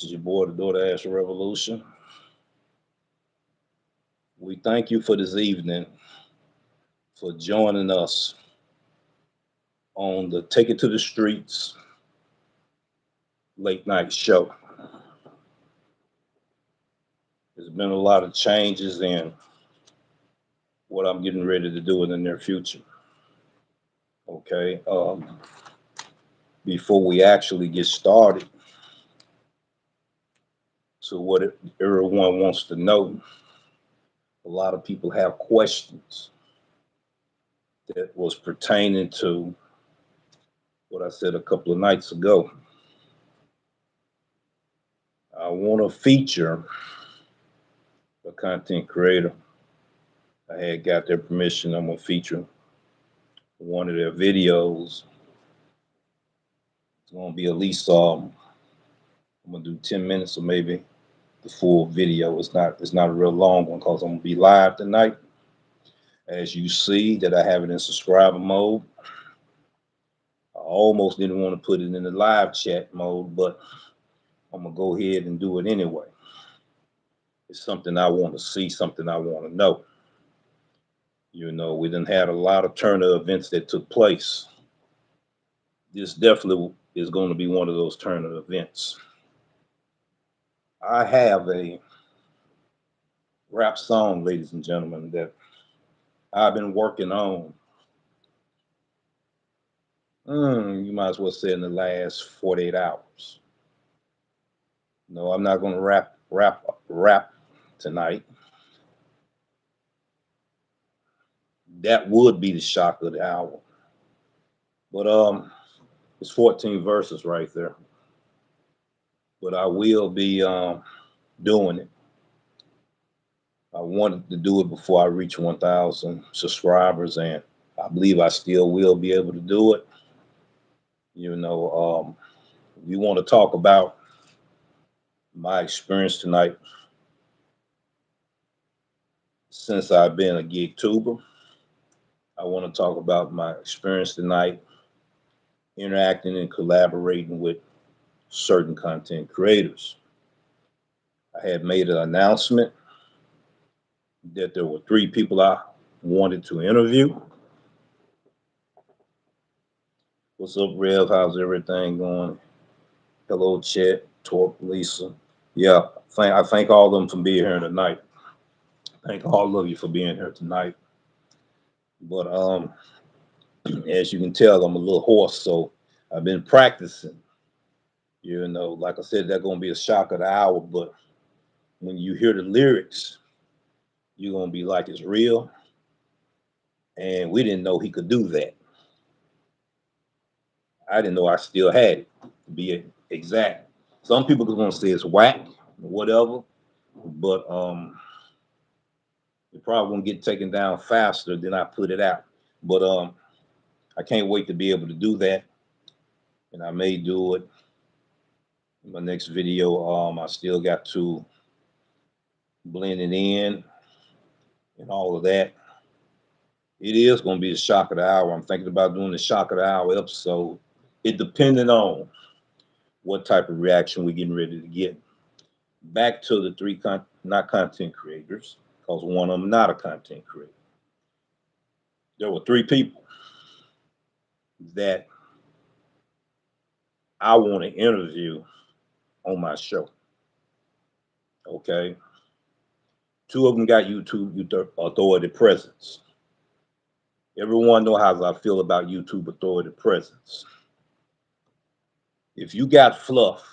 This is your boy, the DoorDash Revolution. We thank you for this evening for joining us on the Take It to the Streets late night show. There's been a lot of changes in what I'm getting ready to do in the near future. Okay. Before we actually get started to what everyone wants to know, a lot of people have questions that was pertaining to what I said a couple of nights ago. I want to feature a content creator. I had got their permission. I'm gonna feature one of their videos. It's gonna be at least I'm gonna do 10 minutes or maybe the full video. It's not a real long one because I'm gonna be live tonight. As you see that I have it in subscriber mode. I almost didn't want to put it in the live chat mode, but I'm gonna go ahead and do it anyway. It's something I want to see, something I want to know. You know, we done had a lot of Turner events that took place. This definitely is going to be one of those Turner events. I have a rap song, ladies and gentlemen, that I've been working on. You might as well say in the last 48 hours. No, I'm not going to rap tonight. That would be the shock of the hour. But it's 14 verses right there. But I will be doing it. I wanted to do it before I reach 1,000 subscribers, and I believe I still will be able to do it. You know, we want to talk about my experience tonight since I've been a gig tuber. I want to talk about my experience tonight interacting and collaborating with certain content creators. I had made an announcement that there were 3 people I wanted to interview. What's up, Rev? How's everything going? Hello, Chet, Torp, Lisa. Yeah, I thank all of them for being here tonight. Thank all of you for being here tonight. But as you can tell, I'm a little hoarse, so I've been practicing. You know, like I said, that's gonna be a shock of the hour, but when you hear the lyrics, you're gonna be like, it's real. And we didn't know he could do that. I didn't know I still had it, to be exact. Some people are gonna say it's whack, whatever, but it probably won't get taken down faster than I put it out. But I can't wait to be able to do that, and I may do it in my next video. I still got to blend it in and all of that. It is going to be a shock of the hour. I'm thinking about doing the shock of the hour episode. It depending on what type of reaction we're getting ready to get. Back to the 3 not content creators, because one of them not a content creator. There were 3 people that I want to interview on my show. Okay. 2 of them got YouTube authority presence. Everyone know how I feel about YouTube authority presence. If you got fluff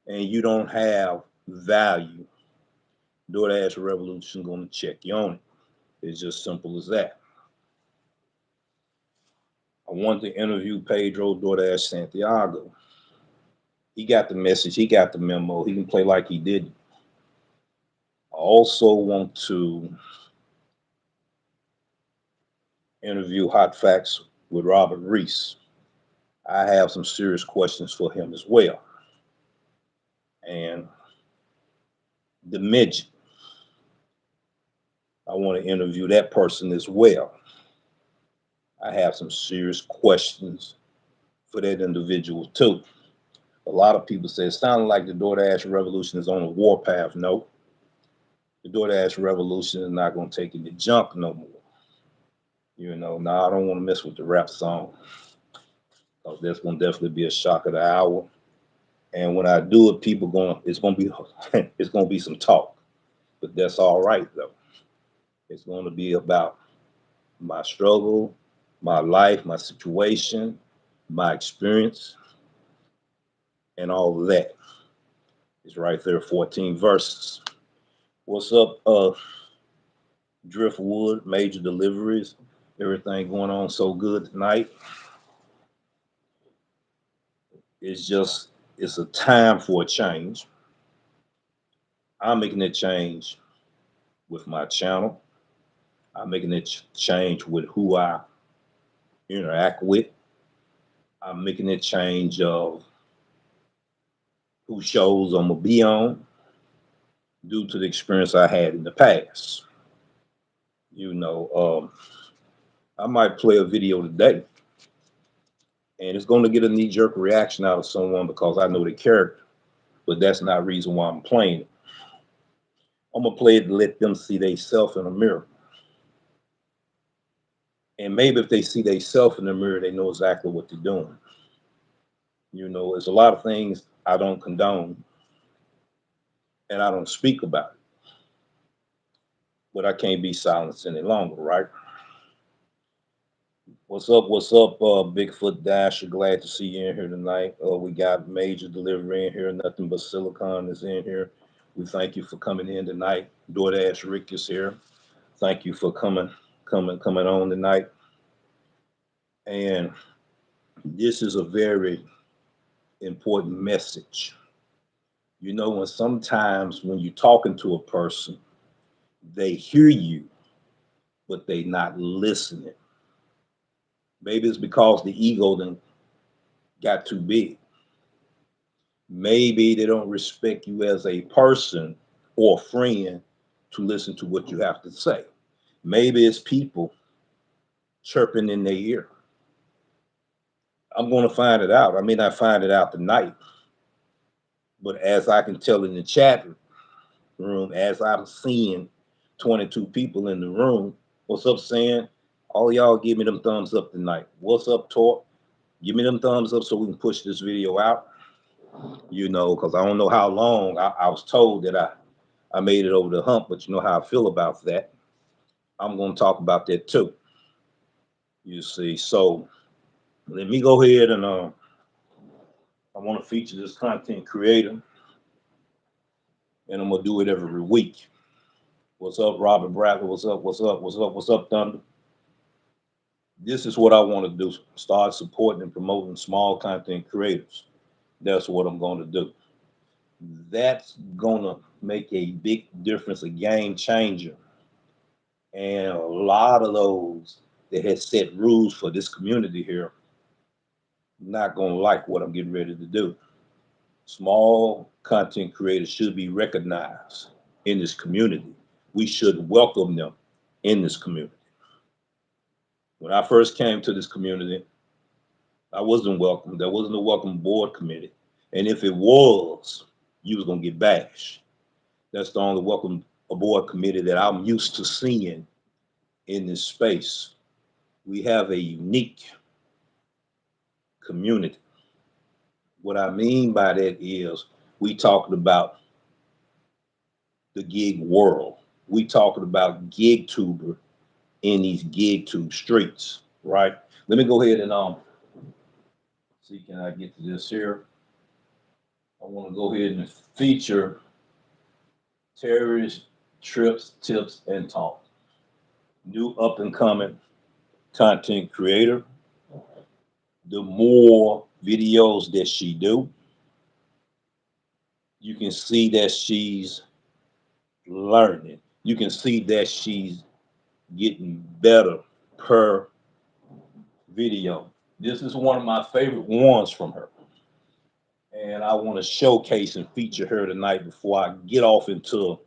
and you don't have value, DoorDash Revolution gonna check you on it. It's just simple as that. I want to interview Pedro DoorDash Santiago. He got the message, he got the memo, he can play like he did. I also want to interview Hot Facts with Robert Reese. I have some serious questions for him as well. And the midget, I want to interview that person as well. I have some serious questions for that individual too. A lot of people say it sounded like the DoorDash revolution is on a warpath. No, the DoorDash revolution is not going to take any junk no more. You know, now I don't want to mess with the rap song because that's going to definitely be a shock of the hour. And when I do it, it's going to be, it's going to be some talk, but that's all right though. It's going to be about my struggle, my life, my situation, my experience, and all of that. It's right there, 14 verses. What's up, Driftwood, major deliveries, everything going on so good tonight. It's a time for a change. I'm making that change with my channel. I'm making that change with who I interact with. I'm making that change of who shows I'm gonna be on due to the experience I had in the past. You know, I might play a video today and it's going to get a knee-jerk reaction out of someone because I know the character, but that's not the reason why I'm playing it. I'm gonna play it to let them see themselves in a mirror. And maybe if they see themselves in the mirror, they know exactly what they're doing. You know, there's a lot of things I don't condone and I don't speak about it, but I can't be silenced any longer, right? What's up, Bigfoot Dasher? Glad to see you in here tonight. We got major delivery in here. Nothing but silicon is in here. We thank you for coming in tonight. DoorDash Rick is here. Thank you for coming on tonight. And this is a very important message. You know, when sometimes when you're talking to a person, they hear you, but they not listening. Maybe it's because the ego then got too big. Maybe they don't respect you as a person or a friend to listen to what you have to say. Maybe it's people chirping in their ear. I'm going to find it out. I may not find it out tonight, but as I can tell in the chat room, as I'm seeing 22 people in the room, what's up, Sam? All y'all give me them thumbs up tonight. What's up, Torp? Give me them thumbs up so we can push this video out. You know, because I don't know how long. I was told that I made it over the hump, but you know how I feel about that. I'm going to talk about that too. You see, so let me go ahead and I want to feature this content creator, and I'm gonna do it every week. What's up, Robert Bradley? What's up? What's up? What's up? What's up, Thunder? This is what I want to do. Start supporting and promoting small content creators. That's what I'm going to do. That's gonna make a big difference, a game changer. And a lot of those that had set rules for this community here not gonna like what I'm getting ready to do. Small content creators should be recognized in this community. We should welcome them in this community. When I first came to this community, I wasn't welcome. There wasn't a welcome board committee. And if it was, you was gonna get bashed. That's the only welcome board committee that I'm used to seeing in this space. We have a unique community. What I mean by that is we talking about the gig world. We talking about gig tuber in these gig tube streets, right? Let me go ahead and see, can I get to this here? I want to go ahead and feature terrorist trips, tips, and talk. New up and coming content creator. The more videos that she do, you can see that she's learning. You can see that she's getting better per video. This is one of my favorite ones from her. And I want to showcase and feature her tonight before I get off into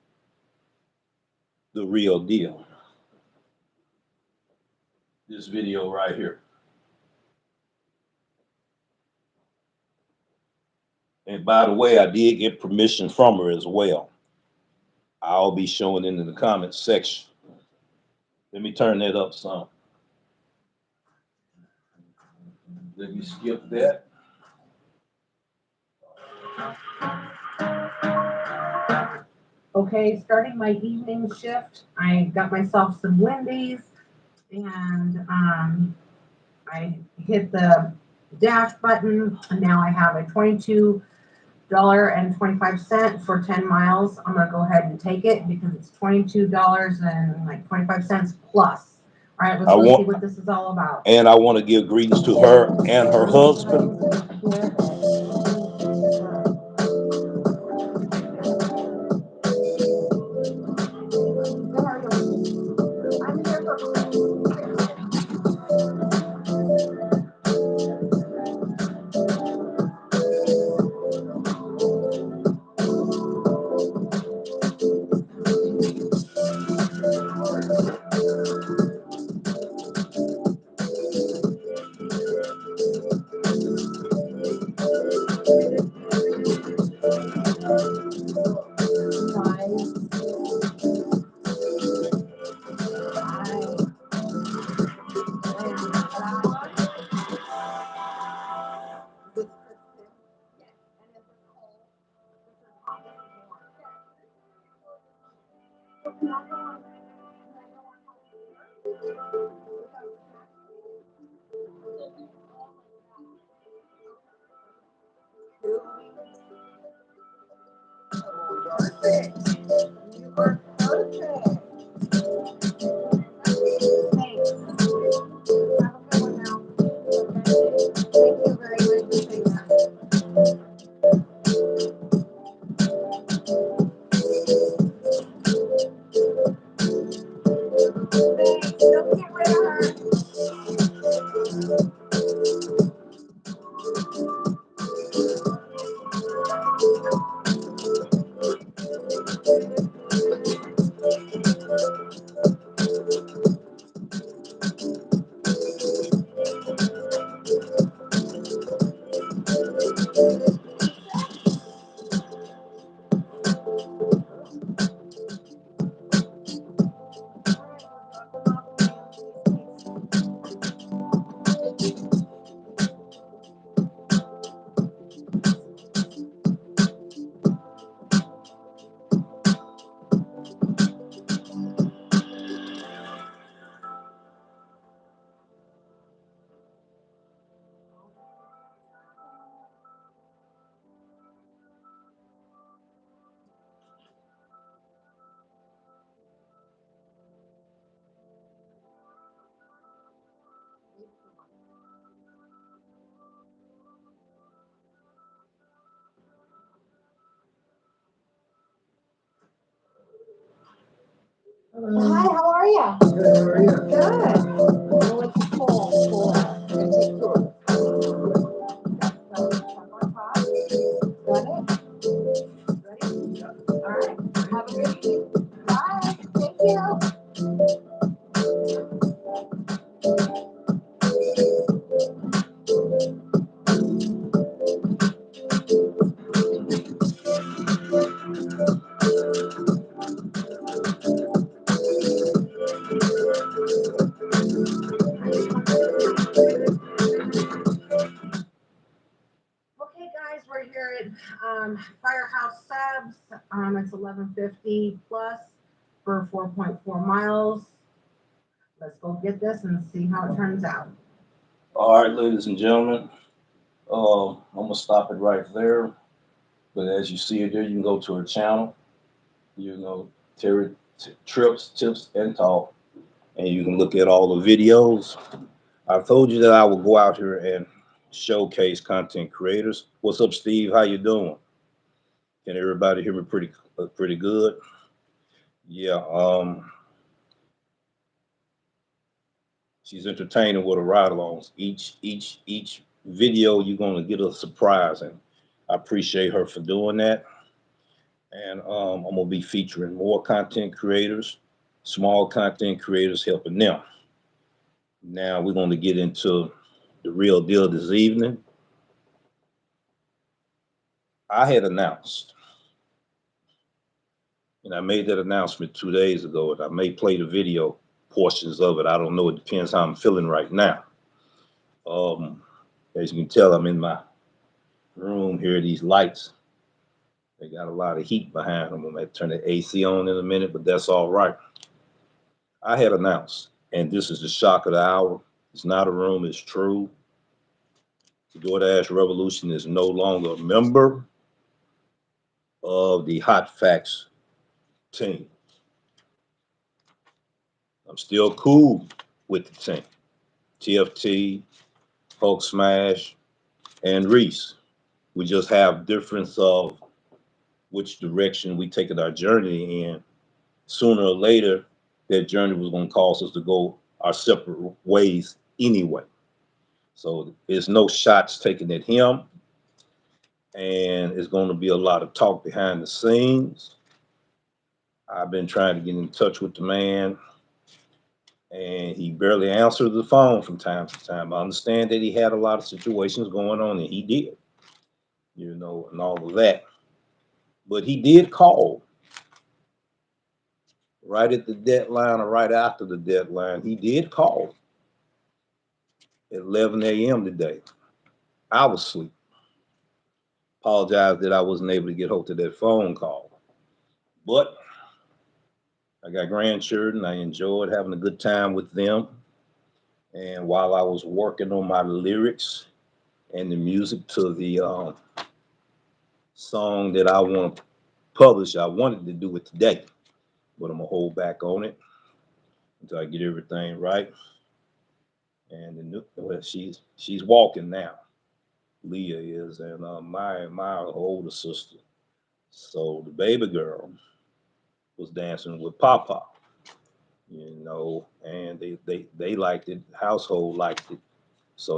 the real deal. This video right here. And by the way, I did get permission from her as well. I'll be showing it in the comments section. Let me turn that up some. Let me skip that. Okay, starting my evening shift, I got myself some Wendy's and I hit the dash button and now I have a $22.25 for 10 miles. I'm gonna go ahead and take it because it's $22.25 plus. All right, let's see what this is all about. And I want to give greetings to her and her husband. Hi, how are you? Good, how are you? Good. What's the poll for? Take tours. Got it? Ready? All right. Have a good evening. Bye. Thank you. Okay, guys, we're here at Firehouse Subs. It's 11:50 plus for 4.4 miles. Let's go get this and see how it turns out. All right, ladies and gentlemen, I'm gonna stop it right there. But as you see it there, you can go to her channel. You know, Terry Trips, Tips, and Talk, and you can look at all the videos. I told you that I will go out here and showcase content creators. What's up, Steve? How you doing? Can everybody hear me pretty good? Yeah. She's entertaining with her ride-alongs. Each video you're gonna get a surprise, and I appreciate her for doing that. And I'm gonna be featuring more content creators, small content creators, helping them. Now we're gonna get into the real deal this evening. I had announced, and I made that announcement 2 days ago, and I may play the video portions of it. I don't know. It depends how I'm feeling right now. Um, as you can tell, I'm in my room here. These lights, they got a lot of heat behind them. I'm going to turn the AC on in a minute, but that's all right. I had announced, and this is the shock of the hour. It's not a room, it's true. The DoorDash Revolution is no longer a member of the Hot Facts team. I'm still cool with the team. TFT, Hulk Smash, and Reese. We just have difference of which direction we take our journey in. Sooner or later, that journey was going to cause us to go our separate ways anyway. So there's no shots taken at him, and it's going to be a lot of talk behind the scenes. I've been trying to get in touch with the man, and he barely answers the phone from time to time. I understand that he had a lot of situations going on, and he did, and all of that. But he did call right at the deadline or right after the deadline. He did call at 11 a.m. today. I was asleep. Apologize that I wasn't able to get hold of that phone call. But I got grandchildren. I enjoyed having a good time with them. And while I was working on my lyrics and the music to the song that I want to publish, I wanted to do it today, but I'm gonna hold back on it until I get everything right. And well, she's walking now. Leah is, and my older sister. So the baby girl was dancing with Papa, and they liked it. Household liked it. So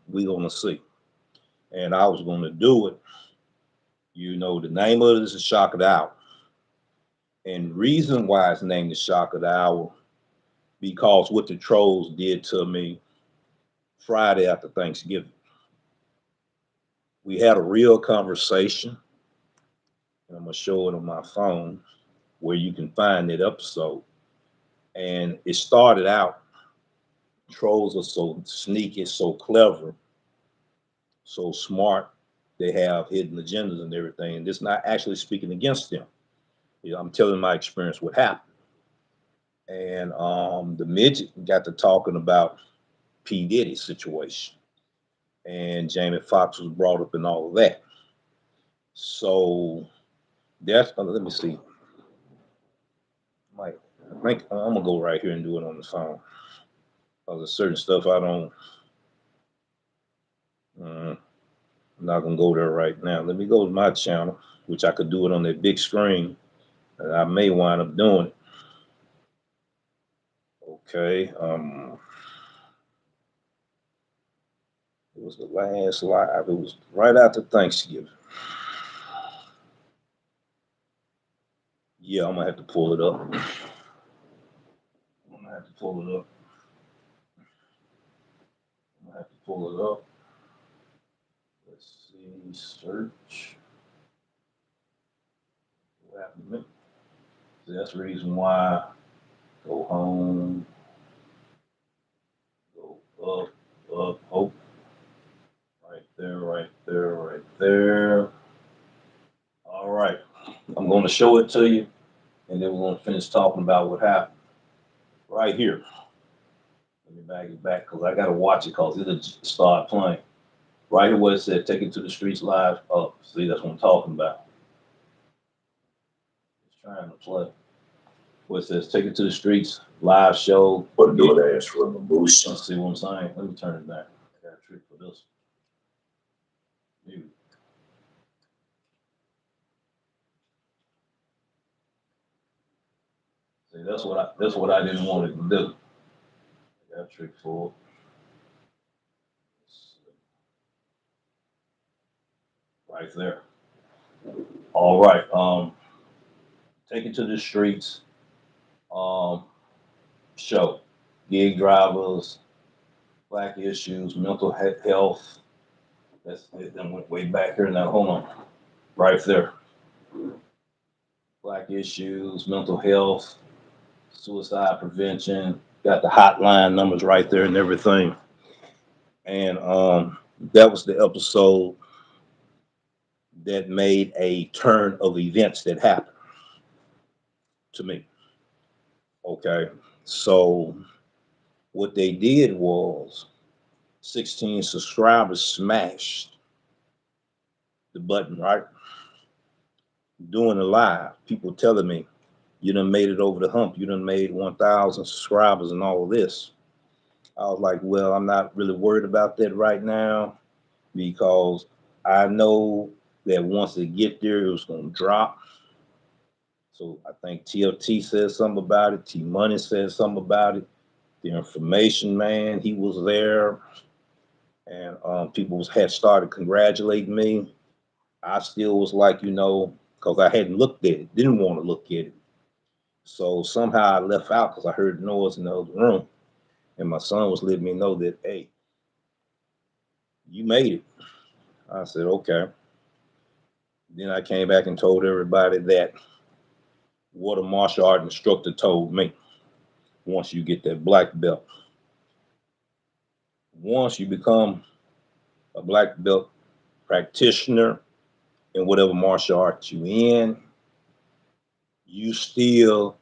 we gonna see. And I was gonna do it. The name of it is the Shock of the Hour. And reason why it's named the Shock of the Hour, because what the trolls did to me Friday after Thanksgiving. We had a real conversation, and I'm gonna show it on my phone where you can find that episode. And it started out, trolls are so sneaky, so clever, so smart. They have hidden agendas and everything. And it's not actually speaking against them. I'm telling my experience what happened. And the midget got to talking about P. Diddy's situation. And Jamie Foxx was brought up and all of that. So that's, let me see. I think I'm gonna go right here and do it on the phone. Because there's certain stuff I don't, I'm not gonna go there right now. Let me go to my channel, which I could do it on that big screen. And I may wind up doing it. Okay. It was the last live. It was right after Thanksgiving. Yeah, I'm gonna have to pull it up. I'm gonna have to pull it up. I'm gonna have to pull it up. Let's see, search. What happened to me? So that's the reason why. Go home. Go up, up, hope. Right there, right there, right there. All right. I'm going to show it to you, and then we're going to finish talking about what happened. Right here. Let me bag it back because I got to watch it because it'll start playing. Right here where it said, take it to the streets live up. See, that's what I'm talking about. It's trying to play. Where it says, take it to the streets live show. For the DoorDash Revolution. See what I'm saying? Let me turn it back. I got a trick for this. Maybe. See, that's what I didn't want it to do. I got a trick for it. Right there. All right. Take it to the streets. Show gig drivers, black issues, mental health. That's it. Then went way back here. Now hold on. right there. Black issues, mental health, suicide prevention. Got the hotline numbers right there and everything. And that was the episode that made a turn of events that happened to me. Okay. So what they did was 16 subscribers smashed the button, right? Doing a live. People telling me, you done made it over the hump. You done made 1,000 subscribers and all of this. I was like, well, I'm not really worried about that right now because I know that once it get there, it was going to drop. So I think TFT said something about it. T Money said something about it. The information man, he was there, and people had started congratulating me. I still was like, because I hadn't looked at it, didn't want to look at it. So somehow I left out because I heard noise in the other room, and my son was letting me know that, hey, you made it. I said, okay. Then I came back and told everybody that what a martial art instructor told me. Once you get that black belt, once you become a black belt practitioner in whatever martial art you in, you still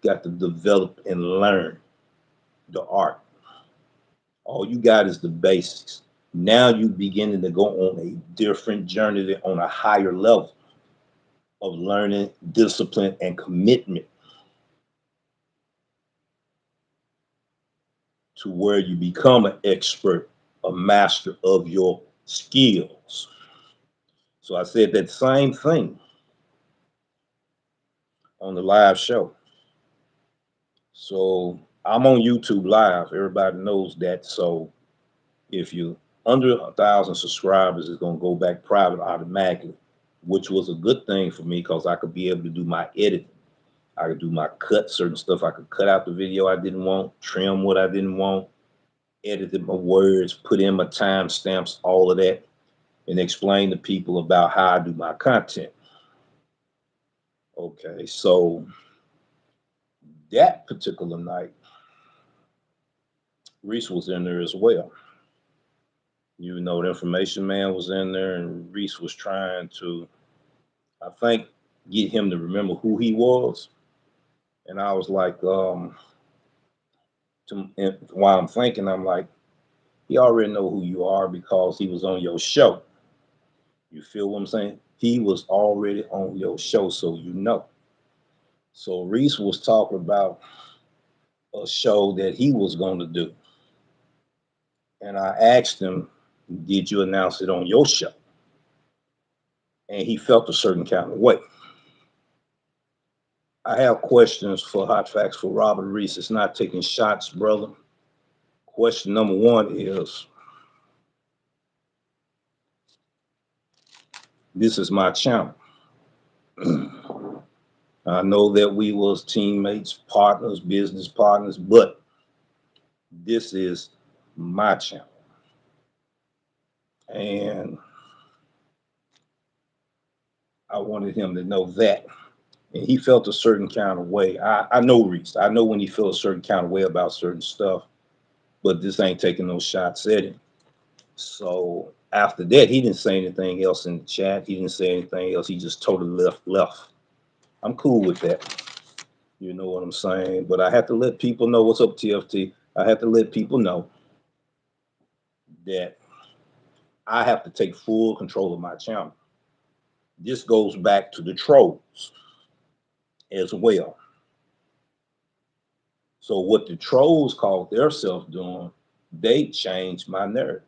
got to develop and learn the art. All you got is the basics. Now you beginning to go on a different journey on a higher level of learning, discipline, and commitment to where you become an expert, a master of your skills. So I said that same thing on the live show. So I'm on YouTube Live. Everybody knows that. So if you under 1,000 subscribers, it's gonna go back private automatically, which was a good thing for me because I could be able to do my editing. I could do my cut, certain stuff. I could cut out the video I didn't want, trim what I didn't want, edit my words, put in my timestamps, all of that, and explain to people about how I do my content. Okay, so that particular night, Reese was in there as well. The information man was in there, and Reese was trying to, I think, get him to remember who he was. And I was like, while I'm thinking, I'm like, he already know who you are because he was on your show. You feel what I'm saying? He was already on your show, so you know. So Reese was talking about a show that he was going to do. And I asked him, did you announce it on your show? And he felt a certain kind of way. I have questions for Hot Facts for Robert Reese. It's not taking shots, brother. Question number one is, this is my channel. I know that we was teammates, partners, business partners, but this is my channel. And I wanted him to know that. And he felt a certain kind of way. I know Reese. I know when he feels a certain kind of way about certain stuff, but this ain't taking no shots at him. So after that, he didn't say anything else in the chat. He didn't say anything else. He just totally left. I'm cool with that. You know what I'm saying? But I have to let people know what's up, TFT. I have to let people know that I have to take full control of my channel. This goes back to the trolls as well. So what the trolls called themselves doing, they changed my narrative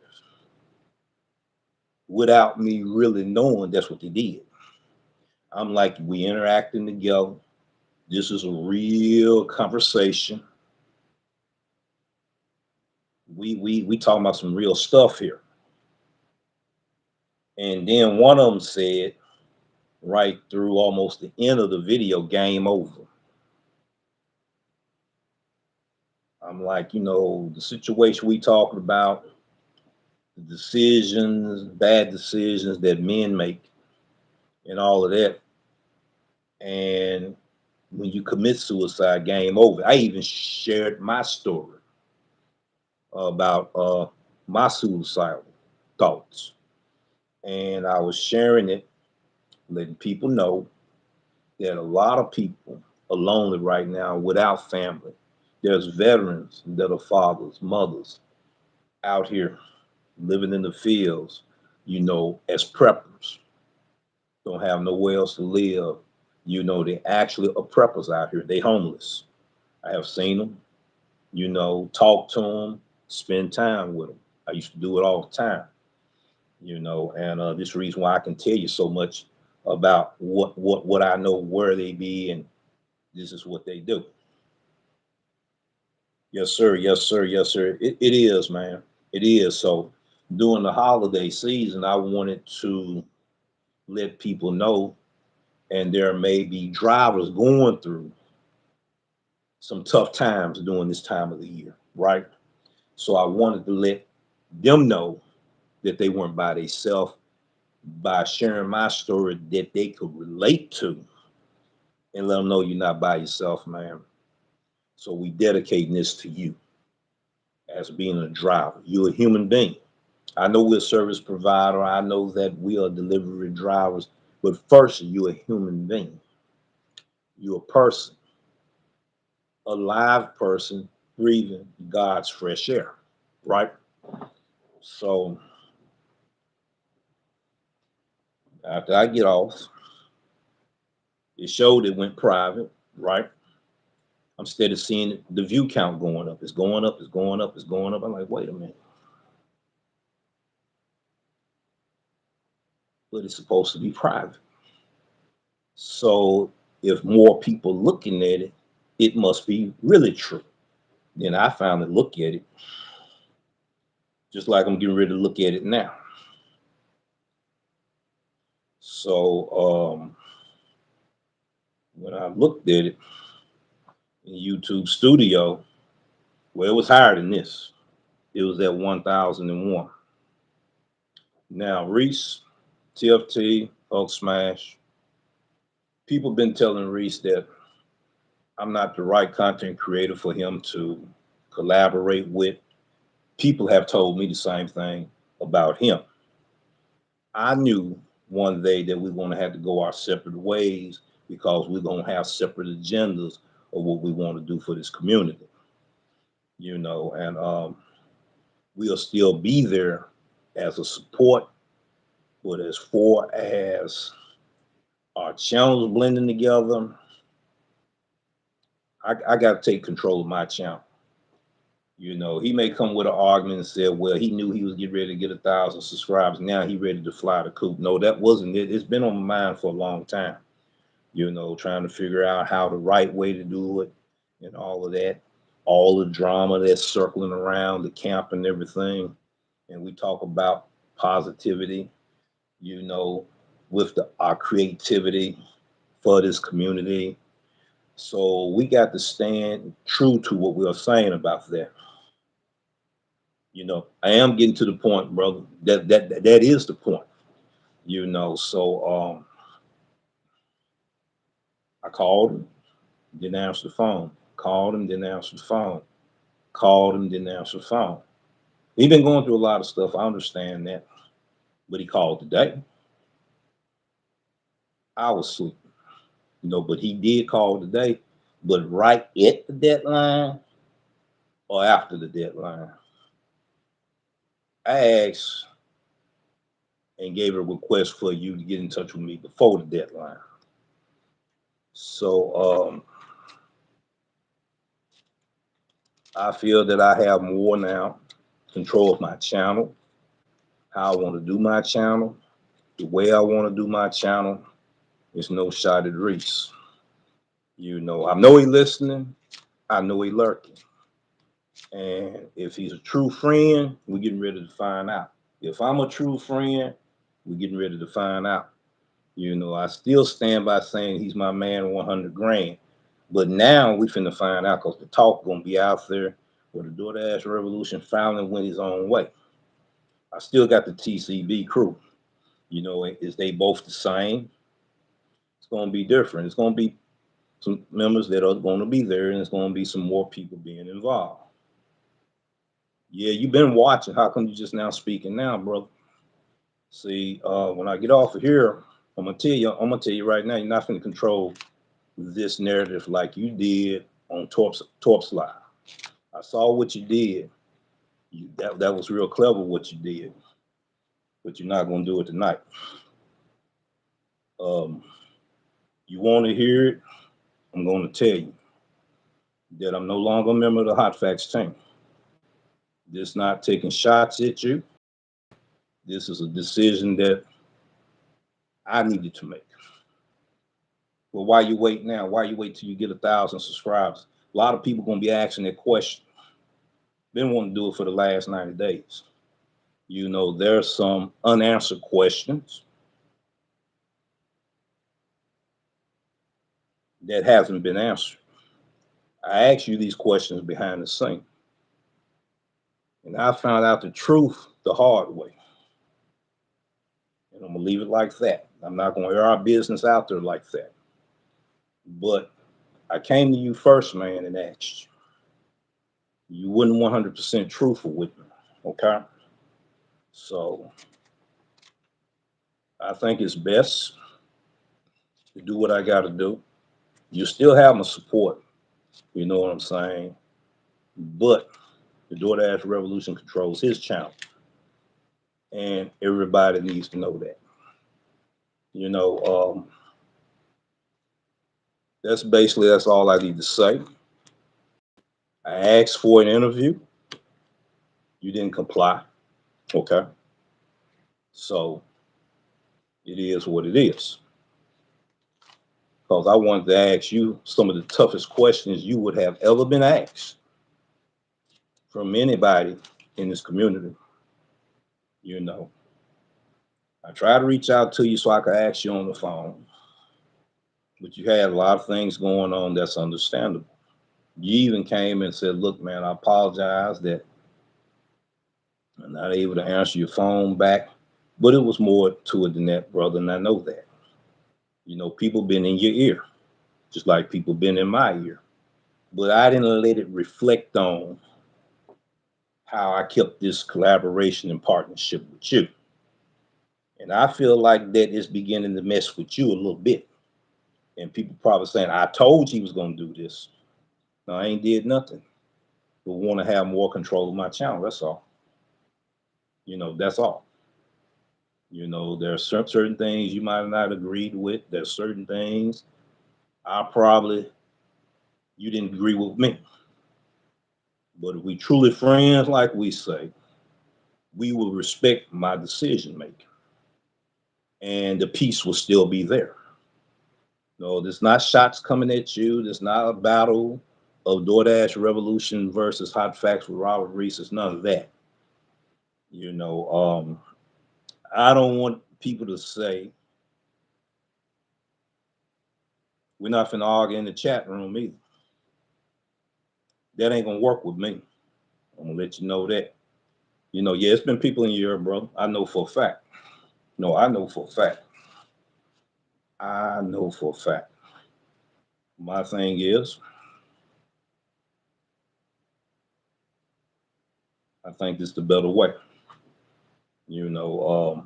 without me really knowing that's what they did. I'm like, we interacting together. This is a real conversation. We talking about some real stuff here. And then one of them said, right through almost the end of the video, game over. I'm like, the situation we talking about, the decisions, bad decisions that men make and all of that. And when you commit suicide, game over. I even shared my story about my suicidal thoughts, and I was sharing it, letting people know that a lot of people are lonely right now without family. There's veterans that are fathers, mothers out here living in the fields, as preppers, don't have nowhere else to live. They actually are preppers out here. They homeless. I have seen them, talk to them, spend time with them. I used to do it all the time, and this reason why I can tell you so much about what I know, where they be, and this is what they do. Yes, sir. Yes, sir. Yes, sir. It is, man. It is. So during the holiday season, I wanted to let people know, and there may be drivers going through some tough times during this time of the year, right? So I wanted to let them know that they weren't by themselves by sharing my story that they could relate to, and let them know you're not by yourself, man. So we dedicating this to you as being a driver. You're a human being. I know we're a service provider. I know that we are delivery drivers, but first, you're a human being. You're a person, a live person breathing God's fresh air, right? So after I get off, it showed it went private, right? I'm steady seeing the view count going up. It's going up, it's going up, it's going up. I'm like, wait a minute, but it's supposed to be private. So if more people looking at it, it must be really true. Then I finally look at it, just like I'm getting ready to look at it now. So when I looked at it in YouTube Studio, well, it was higher than this. It was at 1,001. Now, Reese, TFT, Hulk Smash, people been telling Reese that I'm not the right content creator for him to collaborate with. People have told me the same thing about him. I knew one day that we're going to have to go our separate ways because we're going to have separate agendas of what we want to do for this community, and we'll still be there as a support. But as far as our channels blending together, I got to take control of my channel. He may come with an argument and say, well, he knew he was getting ready to get 1,000 subscribers. Now he ready to fly the coop. No, that wasn't it. It's been on my mind for a long time, trying to figure out how the right way to do it and all of that, all the drama that's circling around the camp and everything. And we talk about positivity, you know, with our creativity for this community. So we got to stand true to what we are saying about that. I am getting to the point, brother. That is the point. So I called him, didn't answer the phone. Called him, didn't answer the phone. Called him, didn't answer the phone. He been going through a lot of stuff. I understand that, but he called today. I was sleeping, but he did call today. But right at the deadline or after the deadline, I asked and gave a request for you to get in touch with me before the deadline. So I feel that I have more now control of my channel, how I want to do my channel, the way I want to do my channel. It's no shot at Reese. I know he listening. I know he lurking. And if he's a true friend, we're getting ready to find out. If I'm a true friend, we're getting ready to find out. I still stand by saying he's my man 100 grand. But now we finna find out because the talk gonna be out there where the DoorDash revolution finally went his own way. I still got the TCB crew. Is they both the same? going to be different. It's going to be some members that are going to be there, and it's going to be some more people being involved. Yeah, you've been watching. How come you just now speaking now, brother? See, when I get off of here, I'm gonna tell you right now, you're not going to control this narrative like you did on Torp's Live. I saw what you did. That was real clever what you did, but you're not going to do it tonight. Um, you want to hear it? I'm going to tell you that I'm no longer a member of the Hot Facts team. This not taking shots at you. This is a decision that I needed to make. Well, why you wait now? Why you wait till you get 1,000 subscribers? A lot of people gonna be asking that question. Been wanting to do it for the last 90 days. You know, there's some unanswered questions that hasn't been answered. I asked you these questions behind the scene, and I found out the truth the hard way. And I'm gonna leave it like that. I'm not gonna air our business out there like that. But I came to you first, man, and asked you. You wasn't 100% truthful with me, okay? So I think it's best to do what I got to do. You still have my support, you know what I'm saying? But the DoorDash Revolution controls his channel, and everybody needs to know that. You know, that's all I need to say. I asked for an interview. You didn't comply, okay? So it is what it is. Because I wanted to ask you some of the toughest questions you would have ever been asked from anybody in this community. You know, I tried to reach out to you so I could ask you on the phone, but you had a lot of things going on that's understandable. You even came and said, look, man, I apologize that I'm not able to answer your phone back, but it was more to it than that, brother, and I know that. You know, people been in your ear, just like people been in my ear, but I didn't let it reflect on how I kept this collaboration and partnership with you. And I feel like that is beginning to mess with you a little bit. And people probably saying, I told you he was going to do this. No, I ain't did nothing. But want to have more control of my channel. That's all. You know, that's all. You know, there are certain things you might not agreed with. There's certain things you didn't agree with me. But if we truly friends, like we say, we will respect my decision making. And the peace will still be there. No, there's not shots coming at you. There's not a battle of DoorDash Revolution versus Hot Facts with Robert Reese. It's none of that. You know, I don't want people to say we're not finna argue in the chat room either. That ain't gonna work with me. I'm gonna let you know that. You know, yeah, it's been people in your ear, brother. I know for a fact. No, I know for a fact. I know for a fact. My thing is, I think this is the better way. You know,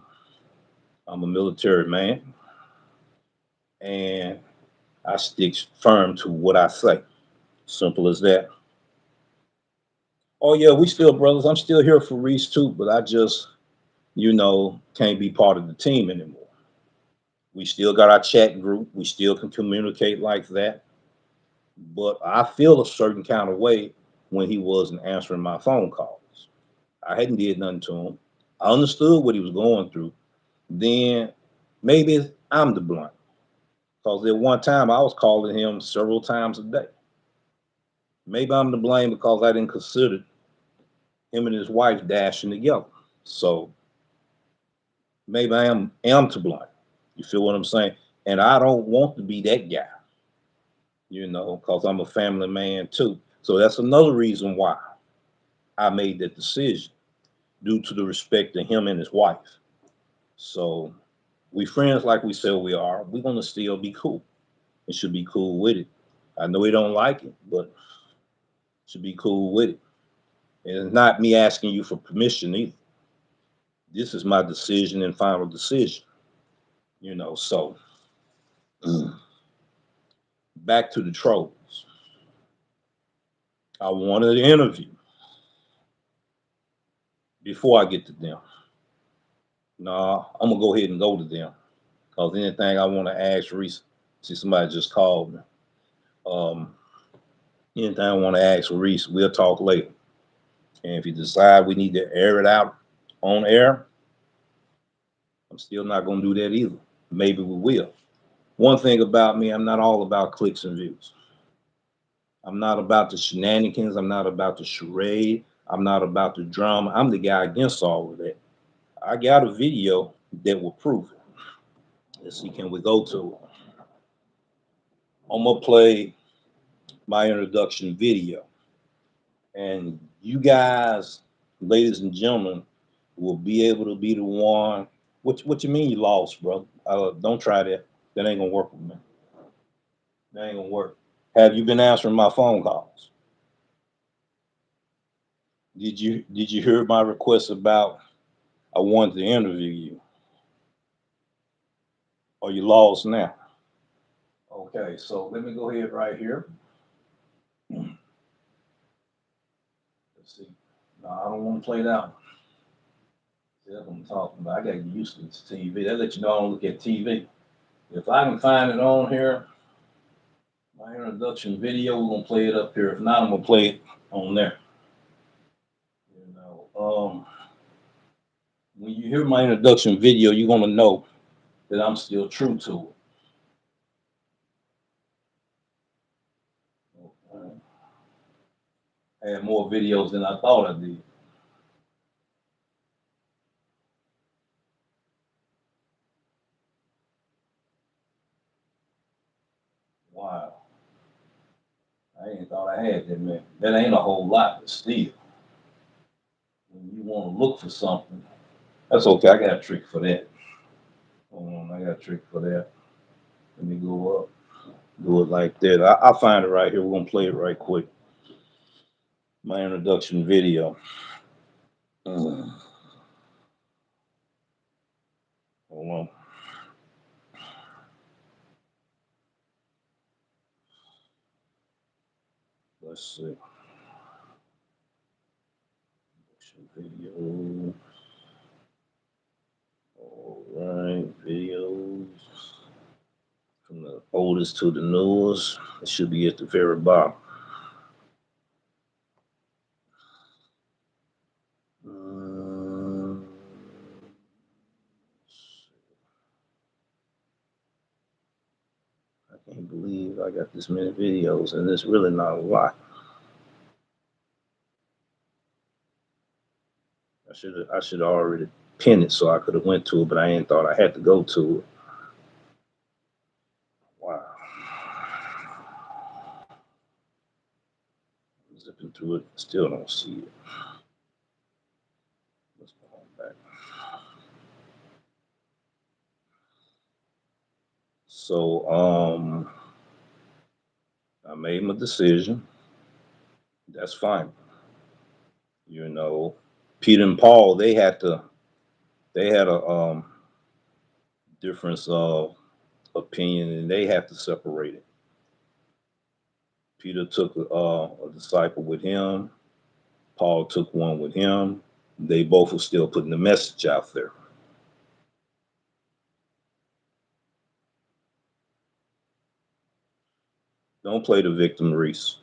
I'm a military man, and I stick firm to what I say. Simple as that. Oh yeah, we still brothers. I'm still here for Reese too, but I just, you know, can't be part of the team anymore. We still got our chat group. We still can communicate like that. But I feel a certain kind of way when he wasn't answering my phone calls. I hadn't did nothing to him. I understood what he was going through. Then maybe I'm the blunt. Because at one time I was calling him several times a day. Maybe I'm to blame because I didn't consider him and his wife dashing together. So maybe I am to blame. You feel what I'm saying? And I don't want to be that guy, you know, because I'm a family man too. So that's another reason why I made that decision, due to the respect of him and his wife. So We friends like we said we are. We're gonna still be cool. It should be cool with it. I know he don't like it, but should be cool with it. And it's not me asking you for permission either. This is my decision and final decision. So back to the trolls. I wanted an interview before I get to them. Nah, I'm gonna go ahead and go to them. Cause anything I want to ask Reese, see somebody just called me. Um, Anything I want to ask Reese, we'll talk later. And if you decide we need to air it out on air, I'm still not gonna do that either. Maybe we will. One thing about me, I'm not all about clicks and views. I'm not about the shenanigans. I'm not about the charade. I'm not about the drama. I'm the guy against all of that. I got a video that will prove it. Let's see, can we go to it? I'm gonna play my introduction video, and you guys, ladies and gentlemen, will be able to be the one. What you mean you lost, bro? Don't try that. That ain't gonna work with me. That ain't gonna work. Have you been answering my phone calls? Did you hear my request about I wanted to interview you? Or you lost now? Okay, so let me go ahead right here. Let's see. No, I don't want to play that one. See, that's what I'm talking about. I got to get used to this TV. That lets you know I don't look at TV. If I can find it on here, my introduction video, we're gonna play it up here. If not, I'm gonna play it on there. When you hear my introduction video, you're gonna know that I'm still true to it. Okay. I had more videos than I thought I did. Wow. I ain't thought I had that many. That ain't a whole lot, but still, when you want to look for something, that's okay. I got a trick for that. Hold on, I got a trick for that. Let me go up. Do it like that. I'll find it right here. We're gonna play it right quick. My introduction video. Hold on. Let's see. Video. All right, videos. From the oldest to the newest. It should be at the very bottom. I can't believe I got this many videos, and it's really not a lot. I should have already pinned it so I could have went to it, but I ain't thought I had to go to it. Wow. Zipping through it, still don't see it. Let's go on back. So I made my decision. That's fine. You know, Peter and Paul, they had a difference of opinion, and they had to separate it. Peter took a disciple with him. Paul took one with him. They both were still putting the message out there. Don't play the victim, Reese.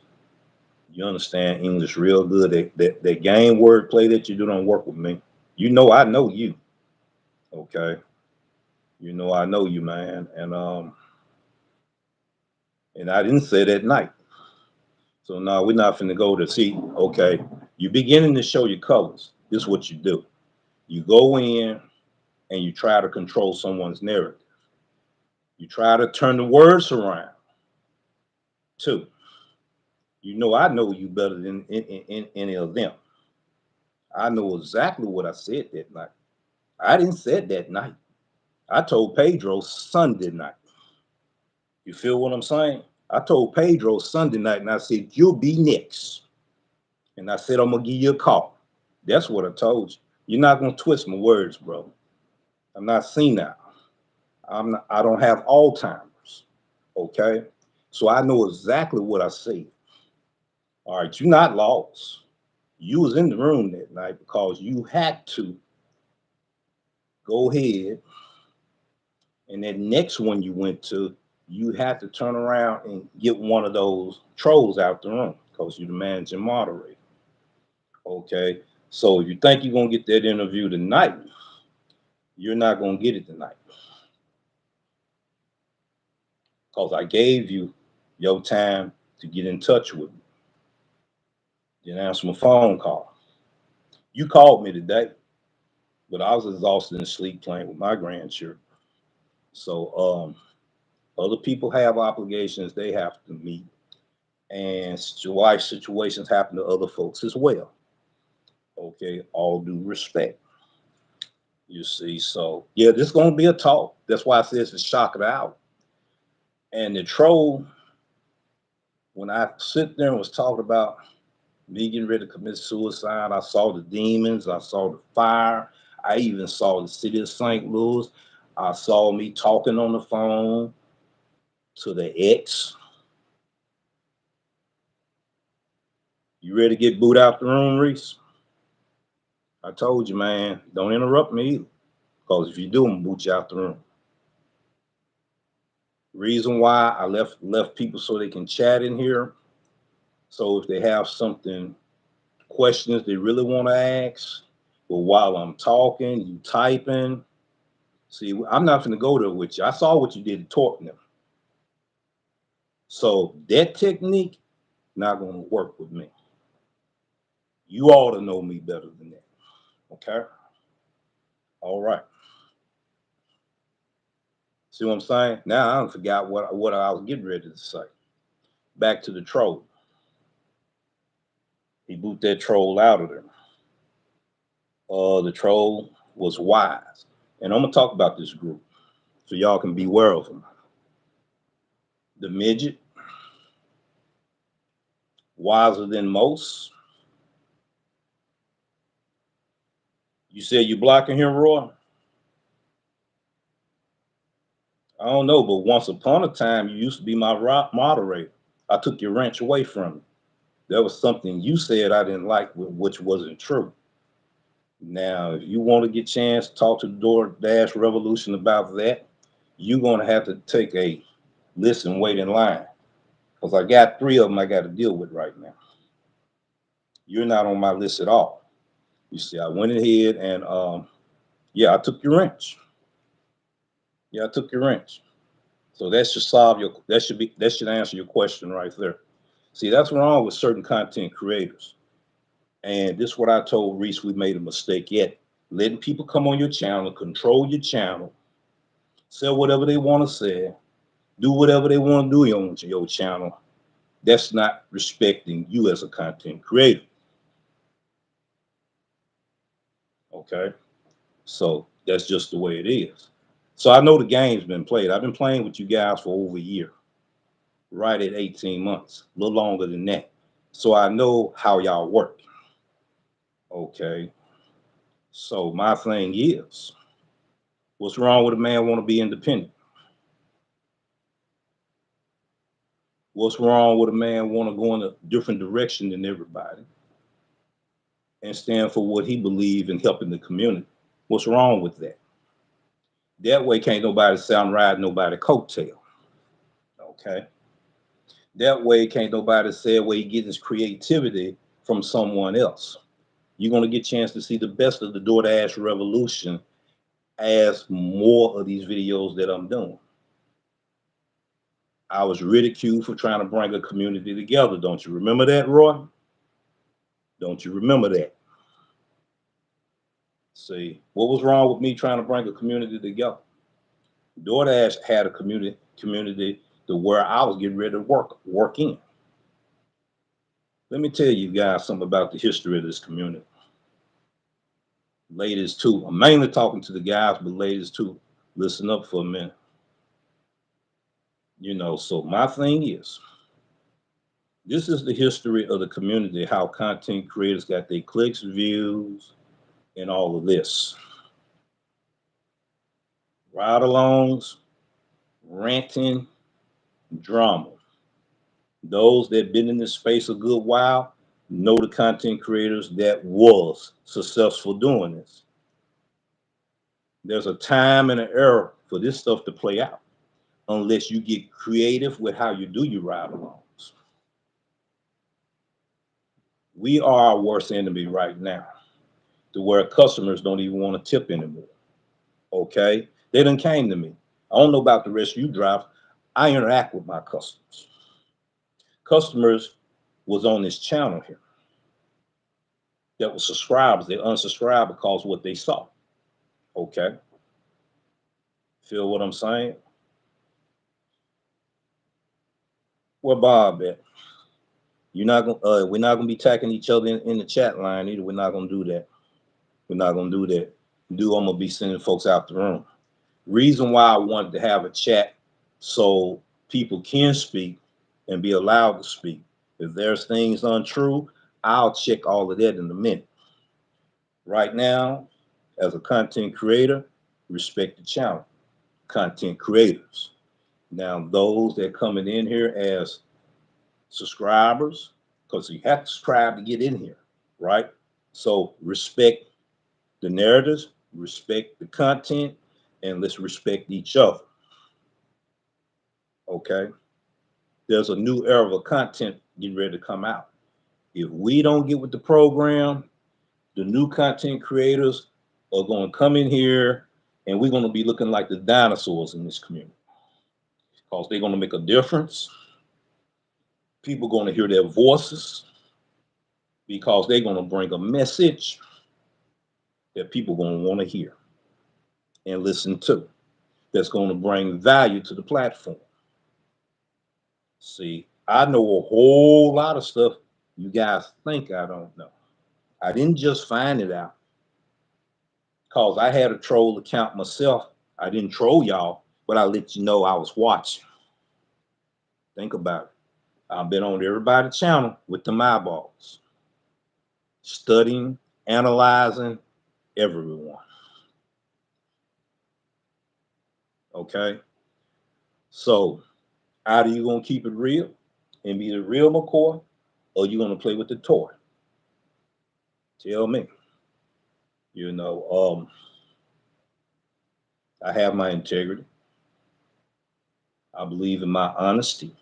You understand English real good. That game word play that you do don't work with me. You know I know you. Okay. You know I know you, man. And I didn't say that night. So now we're not finna go to see, okay, you're beginning to show your colors. This is what you do. You go in and you try to control someone's narrative. You try to turn the words around. Two, you know I know you better than any of them. I know exactly what I said that night. I didn't say it that night. I told Pedro Sunday night. You feel what I'm saying? I told Pedro Sunday night, and I said, you'll be next. And I said, I'm going to give you a call. That's what I told you. You're not going to twist my words, bro. I'm not senile. I don't have Alzheimer's. Okay? So I know exactly what I said. All right, you're not lost. You was in the room that night because you had to go ahead, and that next one you went to, you had to turn around and get one of those trolls out the room because you're the managing moderator. Okay, so if you think you're gonna get that interview tonight, you're not gonna get it tonight because I gave you your time to get in touch with me. Didn't answer my phone call. You called me today, but I was exhausted and asleep playing with my grandchildren. So other people have obligations they have to meet, and life situations happen to other folks as well. Okay, all due respect. You see, so yeah, this is gonna be a talk. That's why I said it's a shock of the hour. And the troll, when I sit there and was talking about me getting ready to commit suicide, I saw the demons, I saw the fire, I even saw the city of St. Louis. I saw me talking on the phone to the ex. You ready to get booed out the room, Reese? I told you, man, don't interrupt me either. Because if you do, I'm gonna boot you out the room. Reason why I left people so they can chat in here. So if they have something, questions they really want to ask, but while I'm talking, you typing. See, I'm not gonna go there with you. I saw what you did to talk them. So that technique not gonna work with me. You ought to know me better than that. Okay. All right. See what I'm saying? Now I forgot what I was getting ready to say. Back to the troll. He boot that troll out of there. The troll was wise. And I'm gonna talk about this group so y'all can be aware of them. The midget, wiser than most. You said you blocking him, Roy? I don't know, but once upon a time, you used to be my moderator. I took your wrench away from you. There was something you said I didn't like, which wasn't true. Now, if you want to get a chance to talk to the DoorDash Revolution about that, you're going to have to take a listen, wait in line. Because I got 3 of them I got to deal with right now. You're not on my list at all. You see, I went ahead and, yeah, I took your wrench. Yeah, I took your wrench. So that should that should answer your question right there. See, that's wrong with certain content creators. And this is what I told Reese, we made a mistake yet. Letting people come on your channel, control your channel, sell whatever they want to sell, do whatever they want to do on your channel. That's not respecting you as a content creator. Okay. So that's just the way it is. So I know the game's been played. I've been playing with you guys for over a year, right at 18 months, a little longer than that. So I know how y'all work. Okay. So my thing is, what's wrong with a man want to be independent? What's wrong with a man want to go in a different direction than everybody and stand for what he believes in helping the community? What's wrong with that? That way can't nobody say I'm riding nobody coattail. Okay. That way can't nobody say where he gets his creativity from someone else. You're gonna get a chance to see the best of the DoorDash revolution as more of these videos that I'm doing. I was ridiculed for trying to bring a community together. Don't you remember that, Roy? Don't you remember that? See, what was wrong with me trying to bring a community together? DoorDash had a community to where I was getting ready to work in. Let me tell you guys something about the history of this community. Ladies too. I'm mainly talking to the guys, but ladies too. Listen up for a minute. So my thing is, this is the history of the community, how content creators got their clicks, views, and all of this. Ride alongs, ranting, drama. Those that been in this space a good while know the content creators that was successful doing this. There's a time and an era for this stuff to play out, unless you get creative with how you do your ride alongs. We are our worst enemy right now, to where customers don't even want to tip anymore. Okay? They done came to me. I don't know about the rest of you drivers. I interact with my customers. Customers was on this channel here that was subscribers. They unsubscribed because of what they saw. Okay? Feel what I'm saying? Where Bob at? You're not gonna we're not gonna be attacking each other in the chat line either. We're not gonna do that. We're not gonna do that. I'm gonna be sending folks out the room. Reason why I wanted to have a chat so people can speak and be allowed to speak. If there's things untrue, I'll check all of that in a minute. Right now, as a content creator, respect the channel. Content creators. Now, those that coming in here as subscribers, because you have to subscribe to get in here, right? So respect the narratives, respect the content, and let's respect each other. Okay? There's a new era of content getting ready to come out. If we don't get with the program, the new content creators are going to come in here and we're going to be looking like the dinosaurs in this community because they're going to make a difference. People are going to hear their voices because they're going to bring a message that people are going to want to hear and listen to, that's going to bring value to the platform. See, I know a whole lot of stuff you guys think I don't know. I didn't just find it out because I had a troll account myself. I didn't troll y'all, but I let you know I was watching. Think about it. I've been on everybody's channel with the eyeballs, studying, analyzing everyone. Okay? So, either you gonna keep it real and be the real McCoy, or you gonna play with the toy? Tell me. I have my integrity. I believe in my honesty.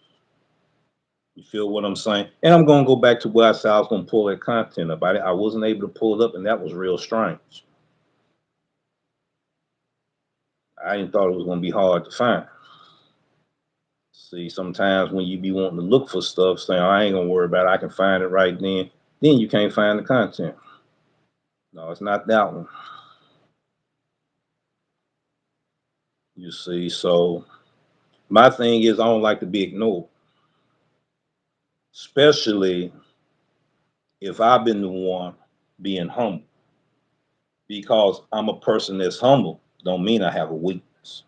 You feel what I'm saying? And I'm gonna go back to where I said I was gonna pull that content up. I wasn't able to pull it up, and that was real strange. I didn't thought it was gonna be hard to find. See, sometimes when you be wanting to look for stuff, saying I ain't gonna worry about it, I can find it right then you can't find the content. No, it's not that one. You see, so my thing is I don't like to be ignored, especially if I've been the one being humble. Because I'm a person that's humble, don't mean I have a weakness.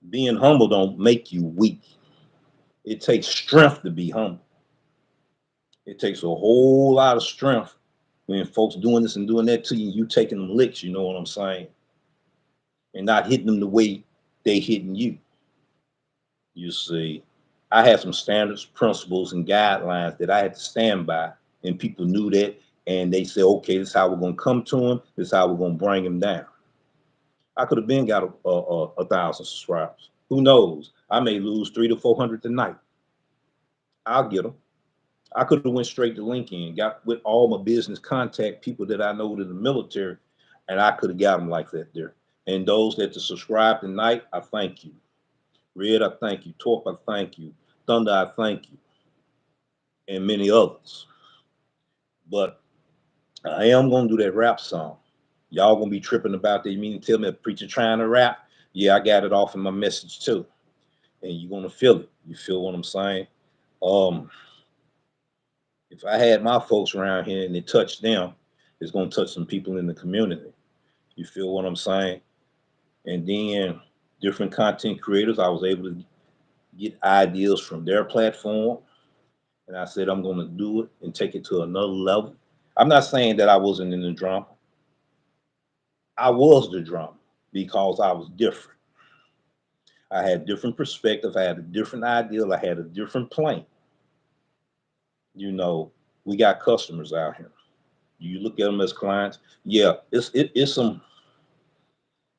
Being humble don't make you weak. It takes strength to be humble. It takes a whole lot of strength when folks doing this and doing that to you, you taking them licks, you know what I'm saying? And not hitting them the way they hitting you. You see, I had some standards, principles, and guidelines that I had to stand by, and people knew that, and they said, okay, this is how we're gonna come to him, this is how we're gonna bring him down. I could have been got a thousand subscribers. Who knows? I may lose 300 to 400 tonight. I'll get them. I could have went straight to LinkedIn, got with all my business contact people that I know in the military, and I could have got them like that there. And those that to subscribe tonight, I thank you. Red, I thank you. Torp, I thank you. Thunder, I thank you. And many others. But I am going to do that rap song. Y'all going to be tripping about that. You mean to tell me a preacher trying to rap? Yeah, I got it off in my message too. And you're going to feel it. You feel what I'm saying? If I had my folks around here and it touched them, it's going to touch some people in the community. You feel what I'm saying? And then different content creators, I was able to get ideas from their platform. And I said, I'm going to do it and take it to another level. I'm not saying that I wasn't in the drama. I was the drama because I was different. I had different perspective. I had a different ideal. I had a different plan. You know, we got customers out here. You look at them as clients. Yeah, it's some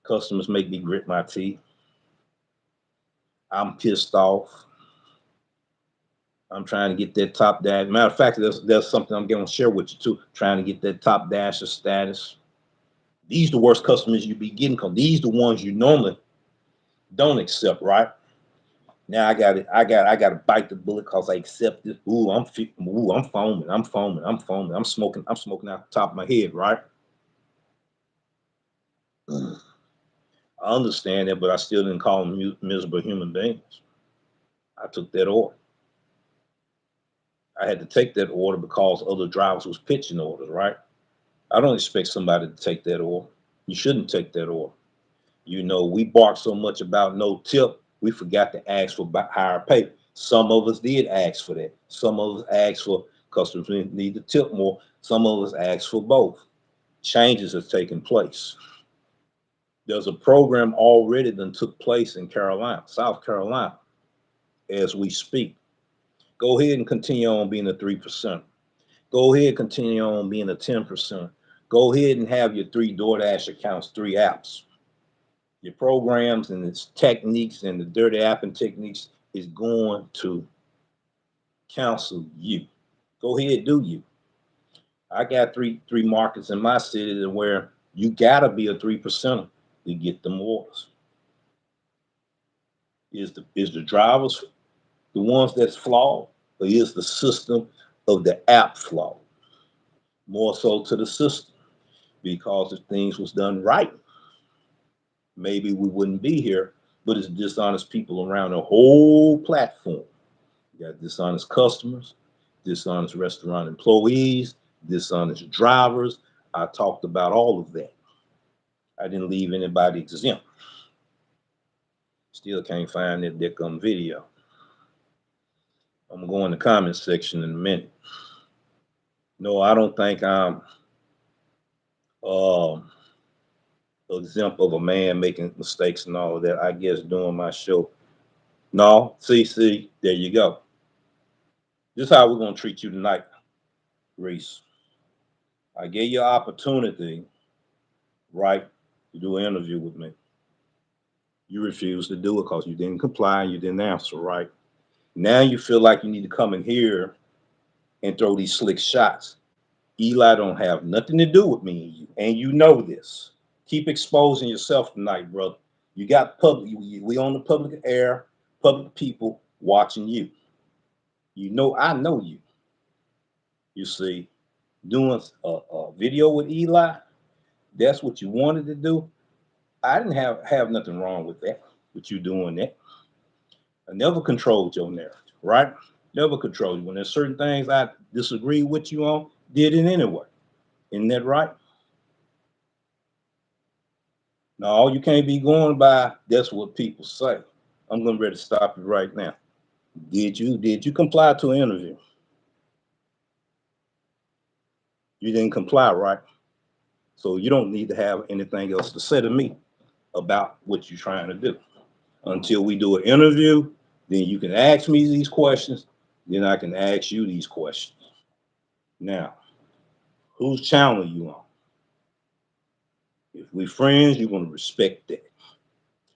customers make me grit my teeth. I'm pissed off. I'm trying to get that top dash. Matter of fact, there's something I'm going to share with you too. Trying to get that top dasher status. These the worst customers you be getting because these the ones you normally don't accept, right? Now I got to bite the bullet because I accept this. I'm foaming. I'm foaming. I'm foaming. I'm smoking. I'm smoking out the top of my head, right? I understand that, but I still didn't call them miserable human beings. I took that order. I had to take that order because other drivers was pitching orders, right? I don't expect somebody to take that order. You shouldn't take that order. You know, we bark so much about no tip, we forgot to ask for higher pay. Some of us did ask for that. Some of us asked for customers need to tip more. Some of us asked for both. Changes have taken place. There's a program already that took place in Carolina, South Carolina, as we speak. Go ahead and continue on being a 3%. Go ahead and continue on being a 10%. Go ahead and have your 3 DoorDash accounts, 3 apps. Your programs and its techniques and the dirty app and techniques is going to counsel you. Go ahead, do you. I got three markets in my city where you gotta be a 3% to get them orders. Is the drivers the ones that's flawed, or is the system of the app flawed? More so to the system, because if things was done right, maybe we wouldn't be here. But it's dishonest people around the whole platform. You got dishonest customers, dishonest restaurant employees, dishonest drivers. I talked about all of that. I didn't leave anybody exempt. Still can't find that dick video. I'm gonna go in the comment section in a minute. No, I don't think I'm um exempt of a man making mistakes and all of that. I guess doing my show. No, see, there you go. This is how we're gonna treat you tonight, Reese. I gave you an opportunity, right, to do an interview with me. You refused to do it because you didn't comply and you didn't answer, right? Now you feel like you need to come in here and throw these slick shots. Eli don't have nothing to do with me and you know this. Keep exposing yourself tonight, brother. You got public, we on the public air, public people watching you. You know, I know you. You see, doing a video with Eli, that's what you wanted to do. I didn't have nothing wrong with that, with you doing that. I never controlled your narrative, right? Never controlled you. When there's certain things I disagree with you on, did it anyway. Isn't that right? No, you can't be going by that's what people say. I'm gonna ready to stop you right now. Did you comply to an interview? You didn't comply, right? So you don't need to have anything else to say to me about what you're trying to do. Until we do an interview, then you can ask me these questions, then I can ask you these questions. Now, whose channel you on? If we friends, you're gonna respect that.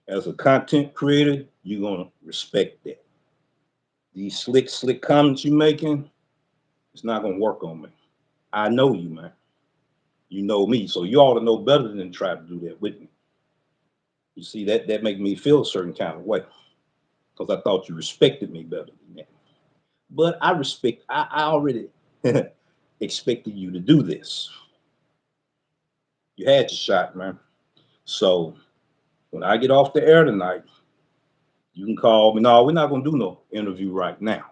As a content creator, you're gonna respect that. These slick comments you making, it's not gonna work on me. I know you, man. You know me, so you ought to know better than try to do that with me. You see, that make me feel a certain kind of way because I thought you respected me better than that. But I already expected you to do this. You had your shot, man. So when I get off the air tonight, you can call me. No, we're not gonna do no interview right now.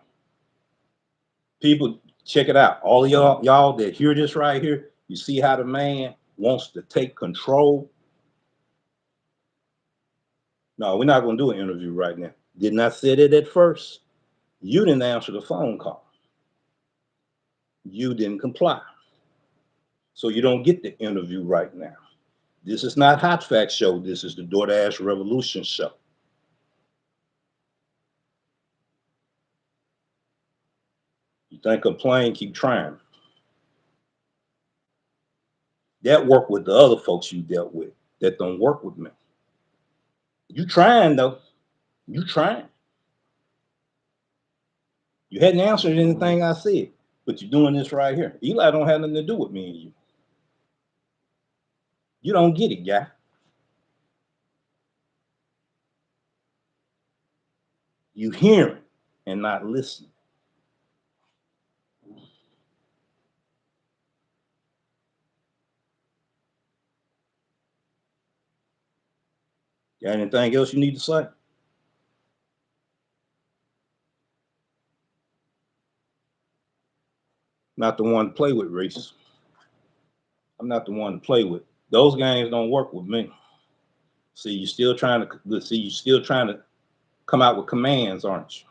People, check it out. All of y'all that hear this right here, you see how the man wants to take control. No, we're not going to do an interview right now. Didn't I say it at first? You didn't answer the phone call. You didn't comply. So you don't get the interview right now. This is not Hot Facts Show. This is the DoorDash Revolution Show. You think I'm playing? Keep trying. That work with the other folks you dealt with. That don't work with me. You trying though. You trying. You hadn't answered anything I said, but you're doing this right here. Eli don't have nothing to do with me and you. You don't get it, guy. You hearing and not listening. Got anything else you need to say? Not the one to play with, Reese. I'm not the one to play with. Those games don't work with me. See, you still trying to come out with commands, aren't you?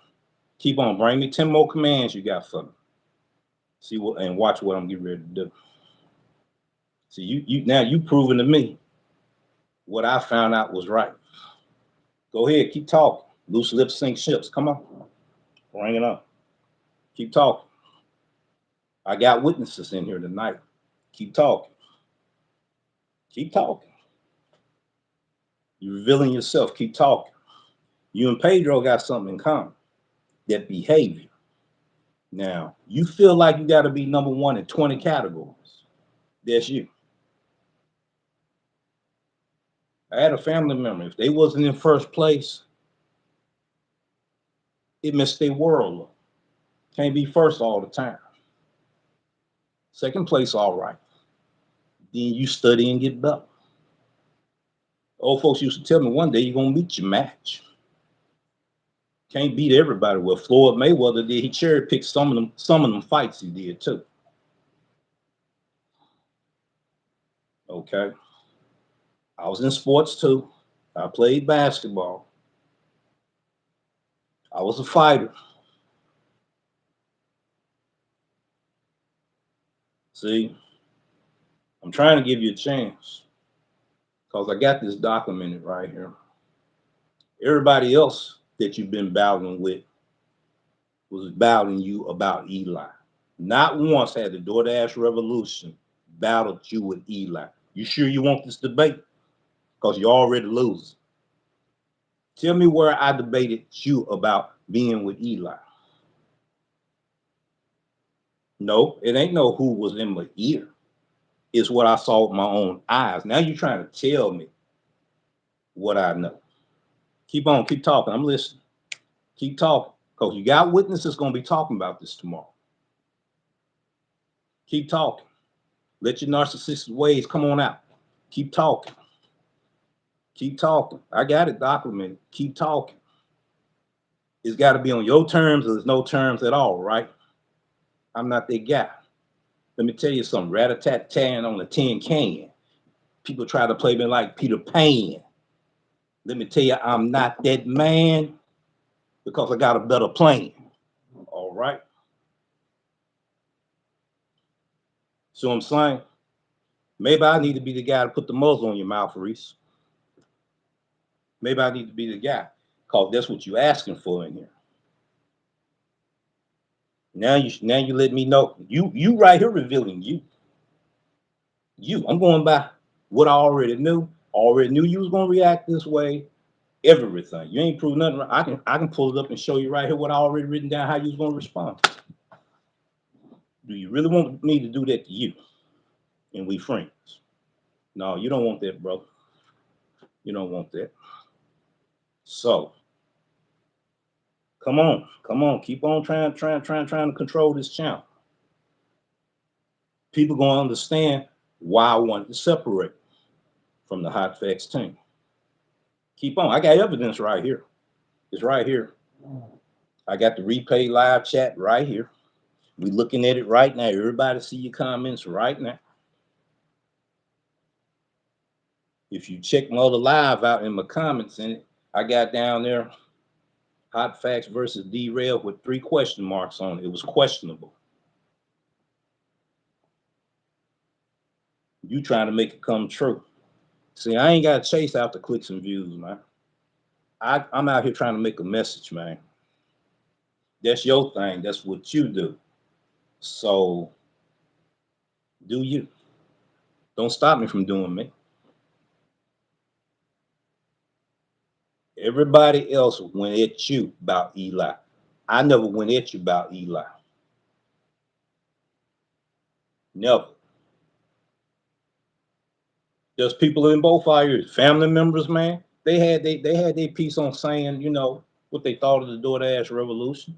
Keep on, bring me 10 more commands you got for me. See what and watch what I'm getting ready to do. See, you now you proving to me what I found out was right. Go ahead, keep talking. Loose lips sink ships. Come on. Bring it up. Keep talking. I got witnesses in here tonight. Keep talking. Keep talking. You're revealing yourself. Keep talking. You and Pedro got something in common. That behavior. Now, you feel like you got to be number one in 20 categories. That's you. I had a family member. If they wasn't in first place, it messed their world up. Can't be first all the time. Second place, all right. Then you study and get better. Old folks used to tell me one day you're gonna meet your match. Can't beat everybody. Well, Floyd Mayweather did. He cherry picked some of them fights he did too. Okay. I was in sports too. I played basketball. I was a fighter. See, I'm trying to give you a chance because I got this documented right here. Everybody else that you've been battling with was battling you about Eli. Not once had the DoorDash Revolution battled you with Eli. You sure you want this debate? Because you're already losing. Tell me where I debated you about being with Eli. No, it ain't no who was in my ear. It's what I saw with my own eyes. Now you're trying to tell me what I know. Keep on, keep talking. I'm listening. Keep talking. Because you got witnesses going to be talking about this tomorrow. Keep talking. Let your narcissistic ways come on out. Keep talking. Keep talking. I got it documented. Keep talking. It's got to be on your terms or there's no terms at all, right? I'm not that guy. Let me tell you something. Rat-a-tat-tan on a tin can. People try to play me like Peter Pan. Let me tell you, I'm not that man because I got a better plan. All right? So I'm saying, maybe I need to be the guy to put the muzzle on your mouth, Reese. Maybe I need to be the guy because that's what you're asking for in here. Now you let me know. You right here revealing you. I'm going by what I already knew. Already knew you was gonna react this way. Everything. You ain't proved nothing. I can pull it up and show you right here what I already written down how you was gonna respond. Do you really want me to do that to you? And we friends? No, you don't want that, brother. You don't want that. So come on, keep on trying to control this channel. People gonna understand why I wanted to separate from the Hot Facts team. Keep on. I got evidence right here. It's right here. I got the replay live chat right here. We looking at it right now. Everybody see your comments right now. If you check my other live out in my comments in it, I got down there, hot facts versus derail with 3 question marks on it. It was questionable. You trying to make it come true. See, I ain't got to chase after clicks and views, man. I'm out here trying to make a message, man. That's your thing. That's what you do. So do you. Don't stop me from doing me. Everybody else went at you about Eli. I never went at you about Eli. Never. There's people in both our ears, family members, man. They had their piece on saying, what they thought of the DoorDash revolution,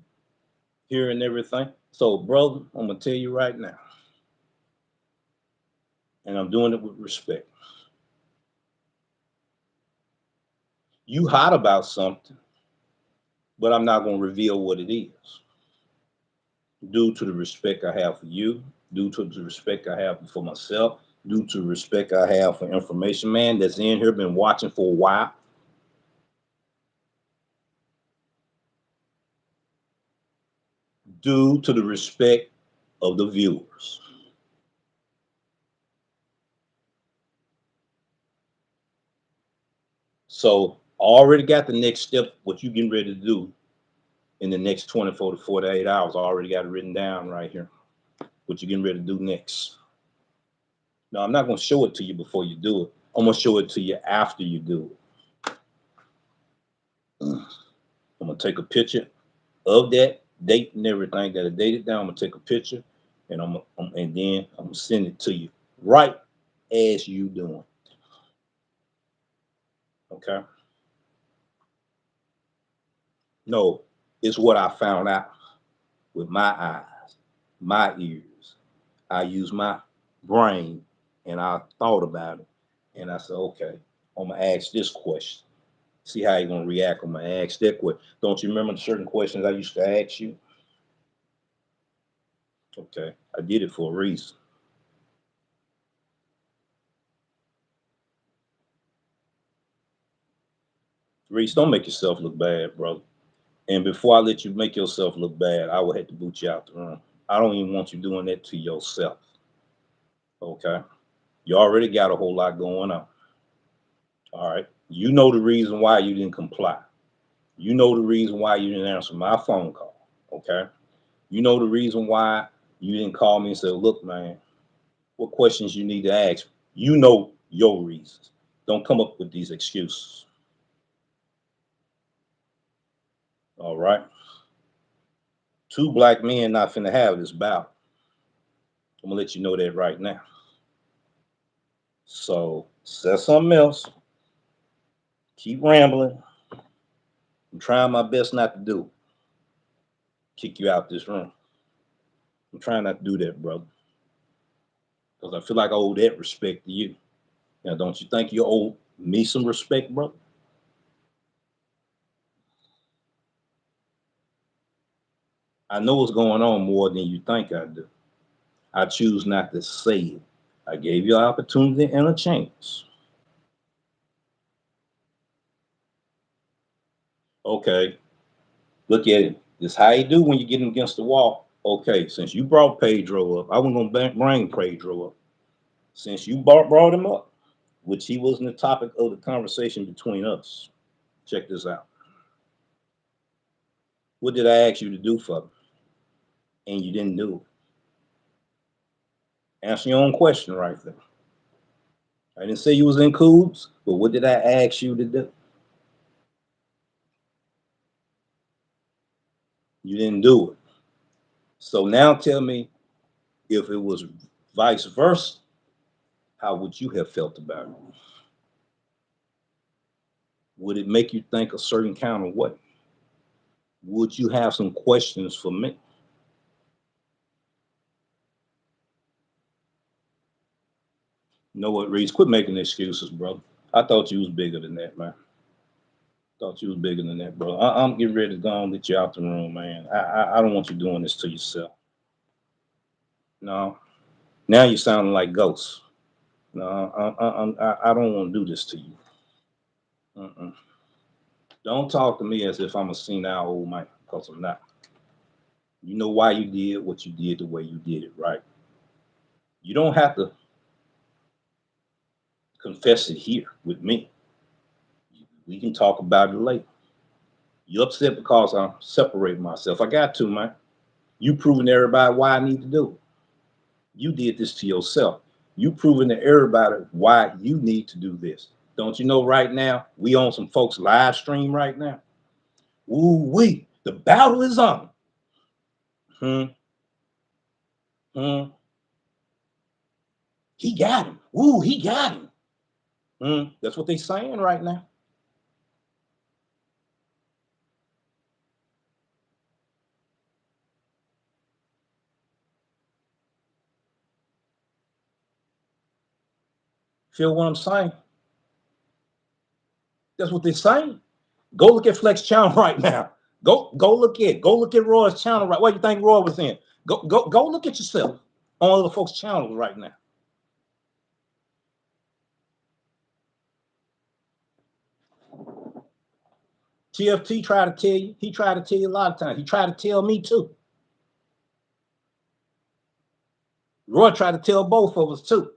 here and everything. So, brother, I'm gonna tell you right now, and I'm doing it with respect. You hot about something, but I'm not gonna reveal what it is. Due to the respect I have for you, due to the respect I have for myself, due to the respect I have for information man that's in here, been watching for a while, due to the respect of the viewers. So I already got the next step, what you getting ready to do in the next 24 to 48 hours. I already got it written down right here. What you getting ready to do next. No, I'm not going to show it to you before you do it. I'm going to show it to you after you do it. I'm going to take a picture of that date and everything that I dated down. I'm going to take a picture and and then I'm going to send it to you right as you doing. Okay. No, it's what I found out with my eyes, my ears. I use my brain and I thought about it. And I said, okay, I'm gonna ask this question. See how you're gonna react. I'm gonna ask that question. Don't you remember the certain questions I used to ask you? Okay, I did it for a reason. Reese, don't make yourself look bad, brother. And before I let you make yourself look bad, I would have to boot you out the room. I don't even want you doing that to yourself. Okay. You already got a whole lot going on. All right. You know the reason why you didn't comply. You know the reason why you didn't answer my phone call. Okay. You know the reason why you didn't call me and say, look, man, what questions you need to ask. You know your reasons. Don't come up with these excuses. All right. Two black men not finna have this bout. I'm gonna let you know that right now. So say something else. Keep rambling. I'm trying my best not to do. Kick you out this room. I'm trying not to do that, brother. Because I feel like I owe that respect to you. Now, don't you think you owe me some respect, brother? I know what's going on more than you think I do. I choose not to say it. I gave you an opportunity and a chance. Okay, look at it. This is how you do when you get him against the wall. Okay, since you brought Pedro up, I wasn't gonna bring Pedro up. Since you brought him up, which he wasn't the topic of the conversation between us. Check this out. What did I ask you to do for me? And you didn't do it. Answer your own question right there. I didn't say you was in coops, but what did I ask you to do? You didn't do it. So now tell me, if it was vice versa, how would you have felt about it? Would it make you think a certain kind of way? Would you have some questions for me? You know what, Reese? Quit making excuses, bro. I thought you was bigger than that, man. Thought you was bigger than that, bro. I'm getting ready to go and get you out the room, man. I don't want you doing this to yourself. No. Now you're sounding like ghosts. No, I don't want to do this to you. Mm-mm. Don't talk to me as if I'm a senile old man, because I'm not. You know why you did what you did the way you did it, right? You don't have to confess it here with me. We can talk about it later. You upset because I'm separating myself. I got to, man. You proving to everybody why I need to do it. You did this to yourself. You proving to everybody why you need to do this. Don't you know right now, we on some folks live stream right now? Ooh, the battle is on. Hmm, hmm. He got him. Ooh, he got him. That's what they saying right now. Feel what I'm saying? That's what they're saying. Go look at Flex channel right now. Go look at Roy's channel right. What do you think Roy was in? Go look at yourself on other folks' channels right now. TFT tried to tell you. He tried to tell you a lot of times. He tried to tell me too. Roy tried to tell both of us too.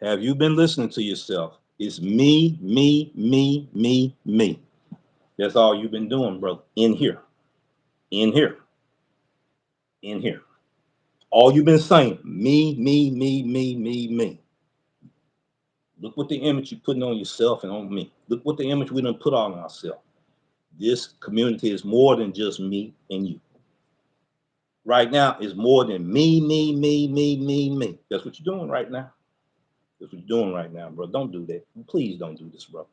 Have you been listening to yourself? It's me, me, me, me, me. That's all you've been doing, bro. In here, in here, in here. All you've been saying, me, me, me, me, me, me. Look what the image you're putting on yourself and on me. Look what the image we done put on ourselves. This community is more than just me and you. Right now, it's more than me, me, me, me, me, me. That's what you're doing right now. That's what you're doing right now, bro. Don't do that. Please don't do this, bro.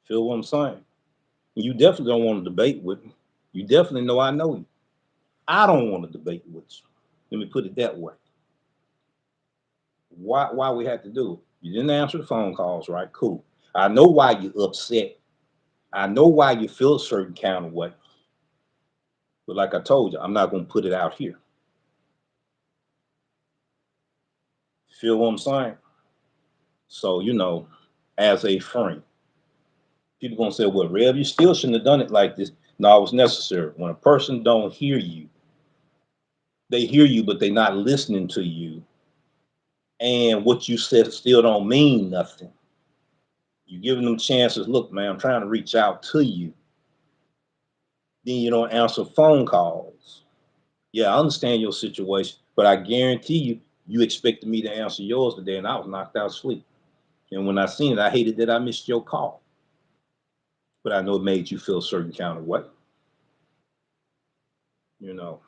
Feel what I'm saying? You definitely don't want to debate with me. You definitely know I know you. I don't want to debate with you. Let me put it that way. Why we had to do it? You didn't answer the phone calls, right? Cool. I know why you're upset. I know why you feel a certain kind of way. But like I told you, I'm not going to put it out here. Feel what I'm saying? So, as a friend, people going to say, well, Rev, you still shouldn't have done it like this. No, it was necessary. When a person don't hear you, they hear you, but they're not listening to you. And what you said still don't mean nothing. You're giving them chances. Look, man, I'm trying to reach out to you. Then you don't answer phone calls. Yeah, I understand your situation, but I guarantee you, you expected me to answer yours today, and I was knocked out asleep. And when I seen it, I hated that I missed your call. But I know it made you feel a certain kind of way. You know,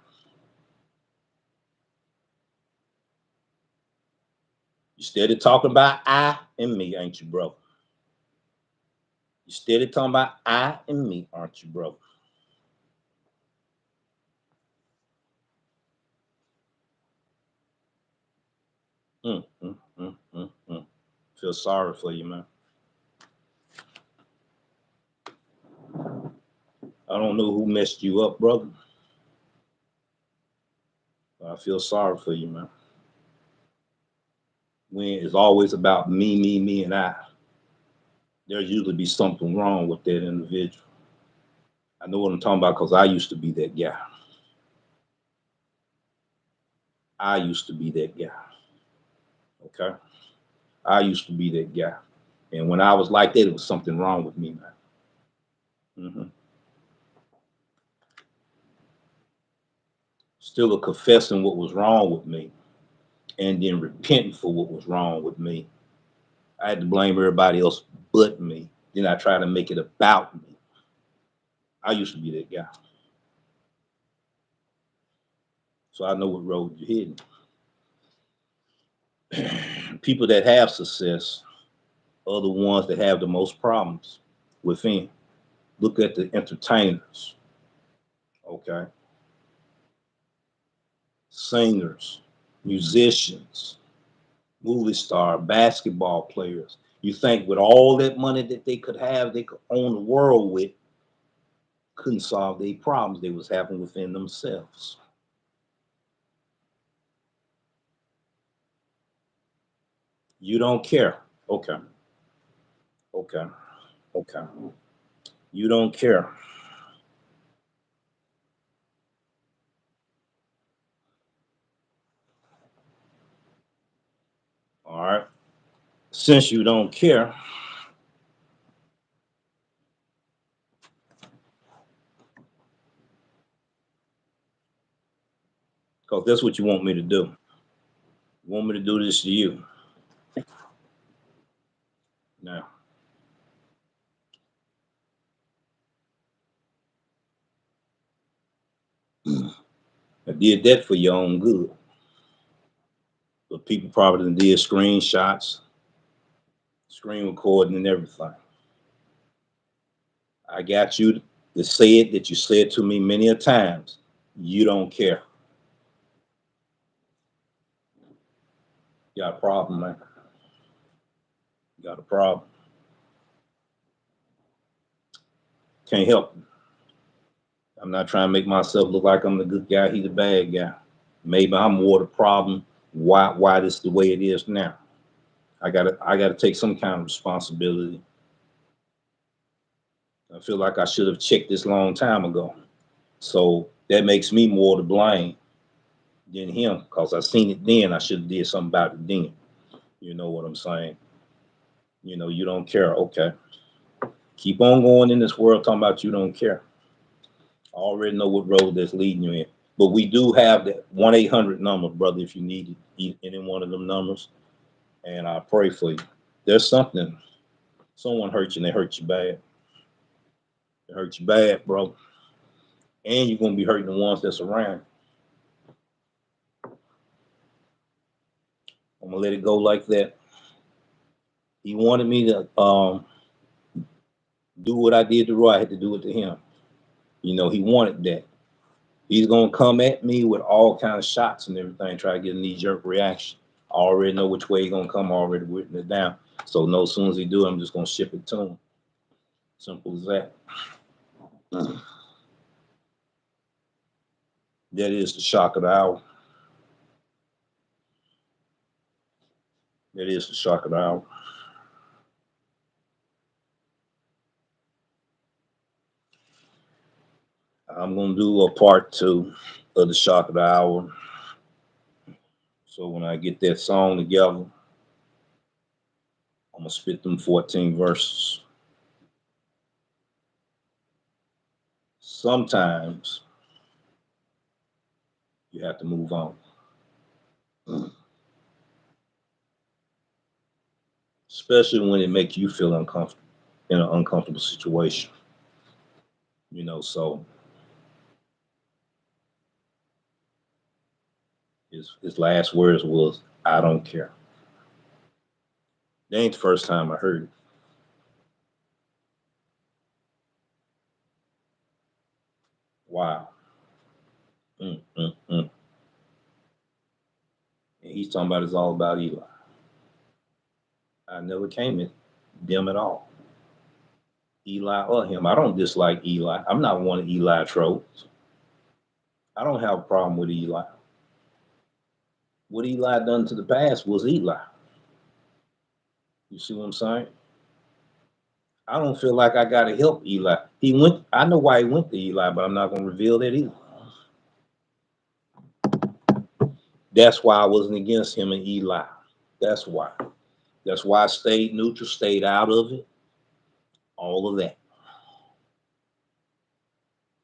you steady talking about I and me, ain't you, bro? You steady talking about I and me, aren't you, bro? Mm, mm, mm, mm, mm. Feel sorry for you, man. I don't know who messed you up, brother. I feel sorry for you, man. When it's always about me, me, me, and I, there's usually be something wrong with that individual. I know what I'm talking about because I used to be that guy. I used to be that guy. Okay. I used to be that guy. And when I was like that, it was something wrong with me, man. Still a confessing what was wrong with me and then repenting for what was wrong with me. I had to blame everybody else but me. Then I try to make it about me. I used to be that guy. So I know what road you're hitting. People that have success are the ones that have the most problems within. Look at the entertainers, okay? Singers, musicians, movie star, basketball players. You think with all that money that they could have, they could own the world with, couldn't solve their problems they was having within themselves. You don't care. Okay. Okay. Okay. You don't care. All right. Since you don't care, because that's what you want me to do. You want me to do this to you. Now, I did that for your own good. But people probably did screenshots, screen recording, and everything. I got you to say it that you said to me many a times. You don't care. You got a problem, man. You got a problem. Can't help it. I'm not trying to make myself look like I'm the good guy, he the bad guy. Maybe I'm more the problem. Why this the way it is now? I gotta take some kind of responsibility. I feel like I should have checked this long time ago. So that makes me more to blame than him, because I seen it then. I should have did something about it then. You know what I'm saying? You don't care. Okay. Keep on going in this world talking about you don't care. I already know what road that's leading you in. But we do have that 1-800 number, brother, if you need any one of them numbers. And I pray for you. There's something, someone hurt you and they hurt you bad. They hurt you bad, bro. And you're going to be hurting the ones that's around. I'm going to let it go like that. He wanted me to do what I did to Roy. I had to do it to him. He wanted that. He's gonna come at me with all kind of shots and everything, try to get a knee-jerk reaction. I already know which way he's gonna come, already written it down. So no, as soon as he do, I'm just gonna ship it to him. Simple as that. That is the shock of the hour. That is the shock of the hour. I'm gonna do a part 2 of the shock of the hour. So when I get that song together, I'm gonna spit them 14 verses. Sometimes you have to move on. Especially when it makes you feel uncomfortable in an uncomfortable situation. So his last words was, "I don't care." That ain't the first time I heard it. Wow. Mm, mm, mm. And he's talking about it's all about Eli. I never came at them at all. Eli or him. I don't dislike Eli. I'm not one of Eli trolls. I don't have a problem with Eli. What Eli done to the past was Eli. You see what I'm saying? I don't feel like I gotta help Eli. I know why he went to Eli, but I'm not gonna reveal that either. That's why I wasn't against him and Eli. That's why. That's why I stayed neutral, stayed out of it. All of that.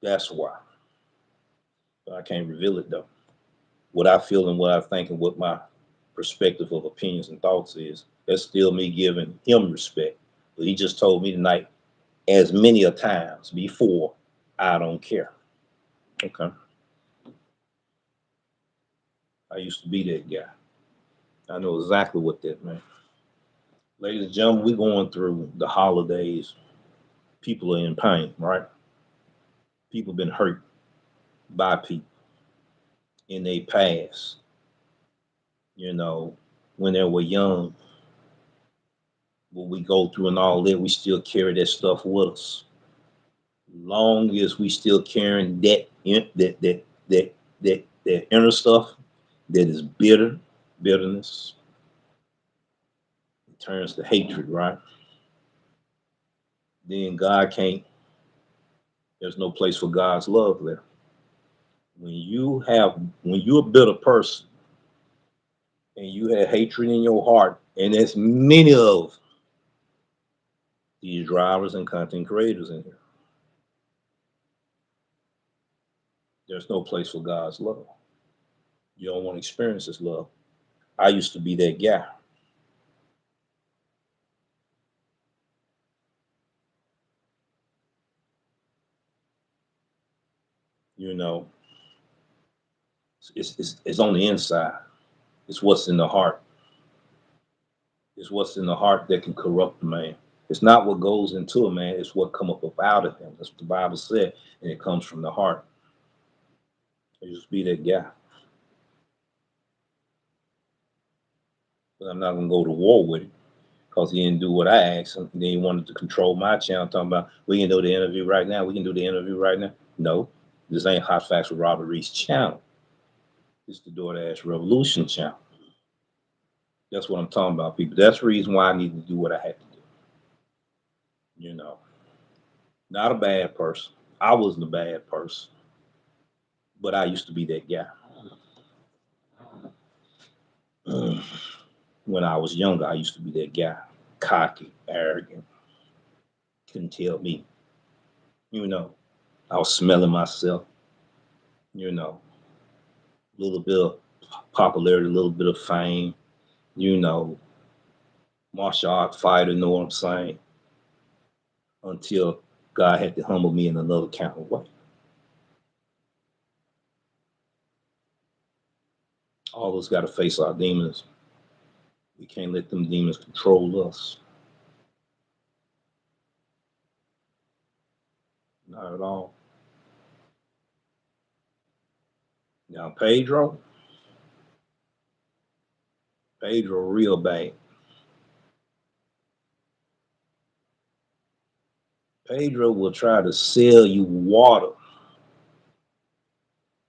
That's why. But I can't reveal it though. What I feel and what I think and what my perspective of opinions and thoughts is, that's still me giving him respect. But he just told me tonight, as many a times before, I don't care. Okay. I used to be that guy. I know exactly what that meant. Ladies and gentlemen, we're going through the holidays. People are in pain, right? People been hurt by people in their past. you know, when they were young, what we go through and all that, we still carry that stuff with us. Long as we still carrying that inner stuff that is bitterness, it turns to hatred, right? Then God can't, there's no place for God's love there. When you're a bitter person and you have hatred in your heart, and there's many of these drivers and content creators in here, there's no place for God's love. You don't want to experience His love. I used to be that guy. You know, it's on the inside. It's what's in the heart. It's what's in the heart that can corrupt a man. It's not what goes into a man. It's what come up out of him. That's what the Bible said, and it comes from the heart. I used to be that guy, but I'm not gonna go to war with it because he didn't do what I asked him. And then he wanted to control my channel, talking about we can do the interview right now. We can do the interview right now. No, this ain't Hot Facts with Robert Reed's channel. It's the DoorDash Revolution channel. That's what I'm talking about, people. That's the reason why I need to do what I had to do. You know, not a bad person. I wasn't a bad person, but I used to be that guy. When I was younger, I used to be that guy, cocky, arrogant, couldn't tell me. You know, I was smelling myself. You know, a little bit of popularity, a little bit of fame. You know, martial art fighter. Know what I'm saying? Until God had to humble me in another kind of way. All of us got to face our demons. We can't let them demons control us. Not at all. Now, Pedro, real bad. Pedro will try to sell you water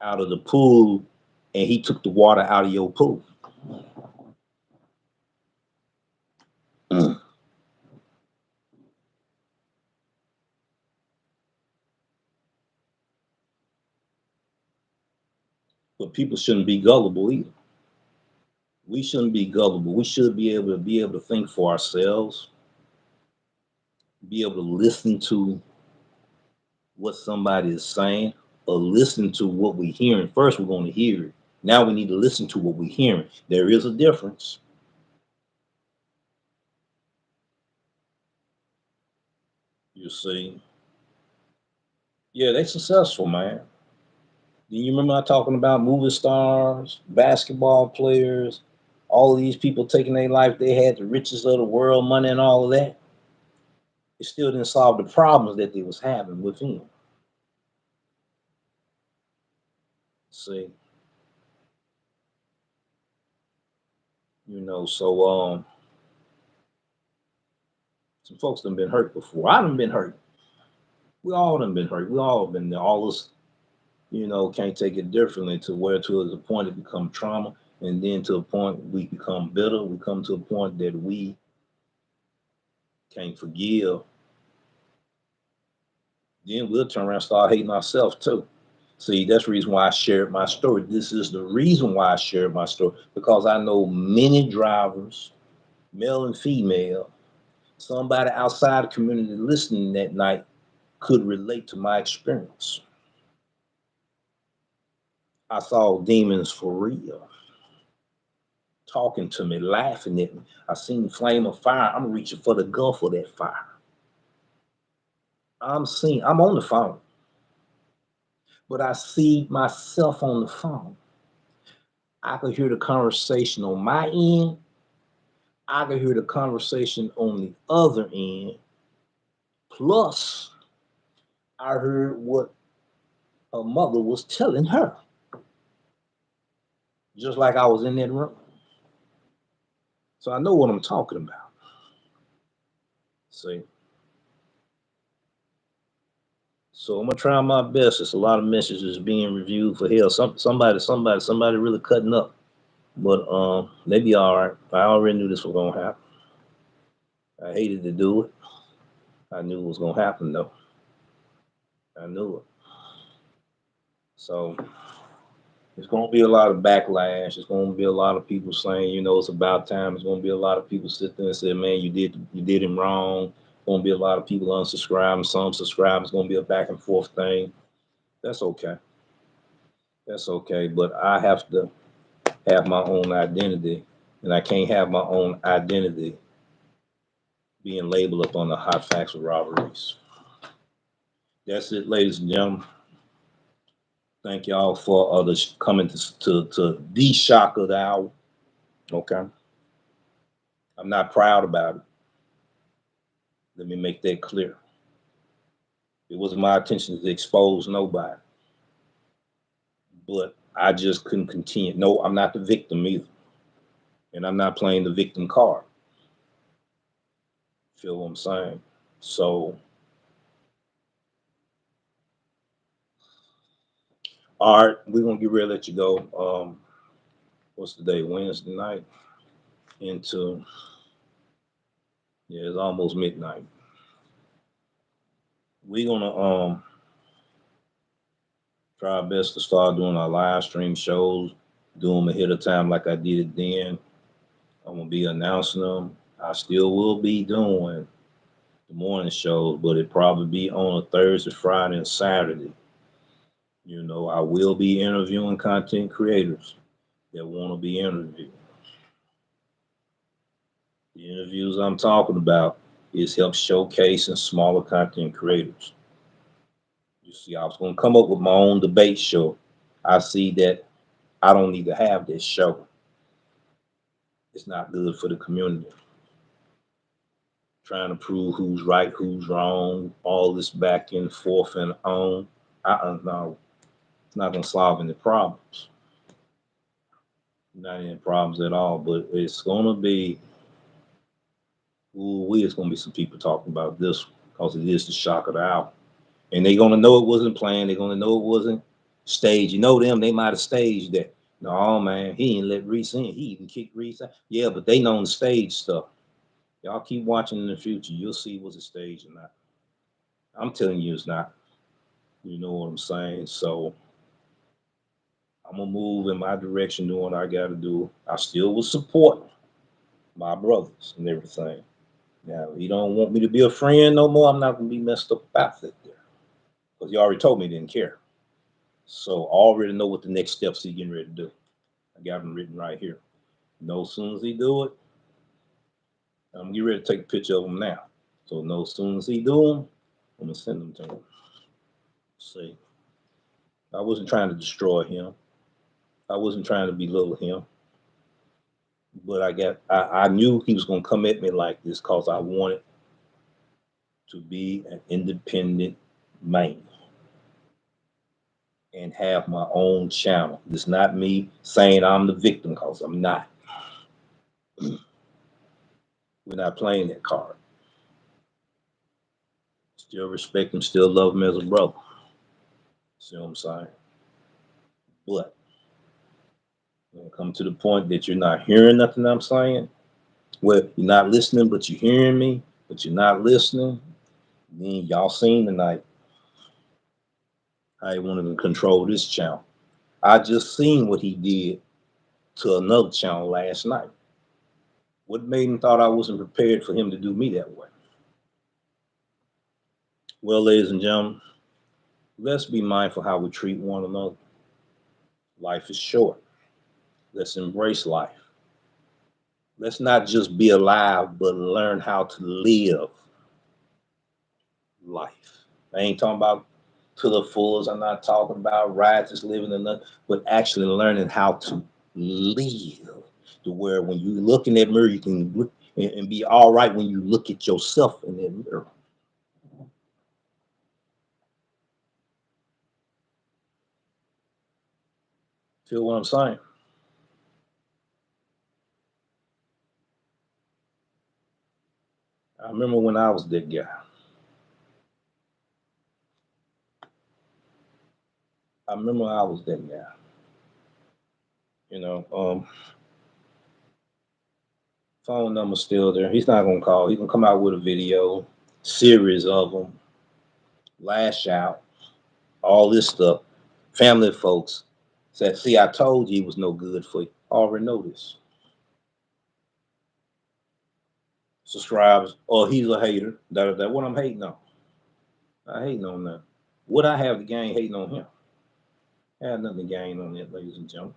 out of the pool, and he took the water out of your pool. But people shouldn't be gullible either. We shouldn't be gullible. We should be able to think for ourselves, be able to listen to what somebody is saying, or listen to what we're hearing. First, we're going to hear it. Now we need to listen to what we're hearing. There is a difference. You see, yeah, they successful, man. Do you remember I talking about movie stars, basketball players, all of these people taking their life? They had the riches of the world, money, and all of that. It still didn't solve the problems that they was having within. See, so some folks done been hurt before. I done been hurt. We all done been hurt. We all been there. All us, can't take it differently to where to the point it become trauma, and then to a point we become bitter. We come to a point that we can't forgive. Then we'll turn around and start hating ourselves too. See, that's the reason why I shared my story. This is the reason why I shared my story, because I know many drivers, male and female, somebody outside the community listening that night could relate to my experience. I saw demons for real, talking to me, laughing at me. I seen flame of fire. I'm reaching for the gulf of that fire. I'm on the phone, but I see myself on the phone. I could hear the conversation on my end. I could hear the conversation on the other end. Plus, I heard what her mother was telling her, just like I was in that room. So I know what I'm talking about. See? So I'm gonna try my best. It's a lot of messages being reviewed for hell. Somebody really cutting up. But they be all right. I already knew this was gonna happen. I hated to do it. I knew it was gonna happen though. I knew it. So there's gonna be a lot of backlash. There's gonna be a lot of people saying, it's about time. There's gonna be a lot of people sit there and say, man, you did him wrong. There's gonna be a lot of people unsubscribing, some subscribe. It's gonna be a back and forth thing. That's okay. That's okay. But I have to have my own identity, and I can't have my own identity being labeled up on the hot facts of Robert Reese. That's it, ladies and gentlemen. Thank y'all for others coming to the shock of the hour. Okay. I'm not proud about it. Let me make that clear. It wasn't my intention to expose nobody, but I just couldn't continue. No, I'm not the victim either. And I'm not playing the victim card. Feel what I'm saying? So, all right, we're going to get ready to let you go. What's the day? Wednesday night into, yeah, it's almost midnight. We're going to try our best to start doing our live stream shows, do them ahead of time like I did it then. I'm gonna be announcing them. I still will be doing the morning shows, but it probably be on a Thursday, Friday, and Saturday. I will be interviewing content creators that want to be interviewed. The interviews I'm talking about is help showcasing smaller content creators. You see, I was gonna come up with my own debate show. I see that I don't need to have this show. It's not good for the community. Trying to prove who's right, who's wrong, all this back and forth and on. No, it's not going to solve any problems. Not any problems at all, but it's going to be, it's going to be some people talking about this because it is the shock of the hour. And they're going to know it wasn't planned. They're going to know it wasn't staged. Them, they might have staged that. No, man, he didn't let Reese in. He even kicked Reese out. Yeah, but they know the stage stuff. Y'all keep watching in the future. You'll see was it staged or not. I'm telling you it's not. You know what I'm saying? So I'm gonna move in my direction, doing what I gotta do. I still will support my brothers and everything. Now, if he don't want me to be a friend no more, I'm not gonna be messed up about it there. Because he already told me he didn't care. So I already know what the next steps he's getting ready to do. I got them written right here. As soon as he do it, I'm gonna get ready to take a picture of him now. So as soon as he do them, I'm gonna send them to him. See, I wasn't trying to destroy him. I wasn't trying to belittle him. But I knew he was gonna come at me like this because I wanted to be an independent man and have my own channel. It's not me saying I'm the victim because I'm not. We're not playing that card. Still respect him, still love him as a brother. See what I'm saying? But when it comes to the point that you're not hearing nothing I'm saying, well, you're not listening, but you're hearing me, but you're not listening, then y'all seen tonight how he wanted to control this channel. I just seen what he did to another channel last night. What made him thought I wasn't prepared for him to do me that way? Well, ladies and gentlemen, let's be mindful how we treat one another. Life is short. Let's embrace life. Let's not just be alive, but learn how to live life. I ain't talking about to the fullest. I'm not talking about riotous living and nothing, but actually learning how to live to where when you look in that mirror, you can look and be all right when you look at yourself in that mirror. Feel what I'm saying? I remember when I was that guy. I remember I was that guy. You know, phone number's still there. He's not gonna call. He's gonna come out with a video, series of them, lash out, all this stuff. Family folks said, "See, I told you he was no good for you." Already know this. Subscribers, oh, he's a hater. That what I'm hating on. I hating on that. What I have to gain hating on him? I had nothing to gain on that, ladies and gentlemen.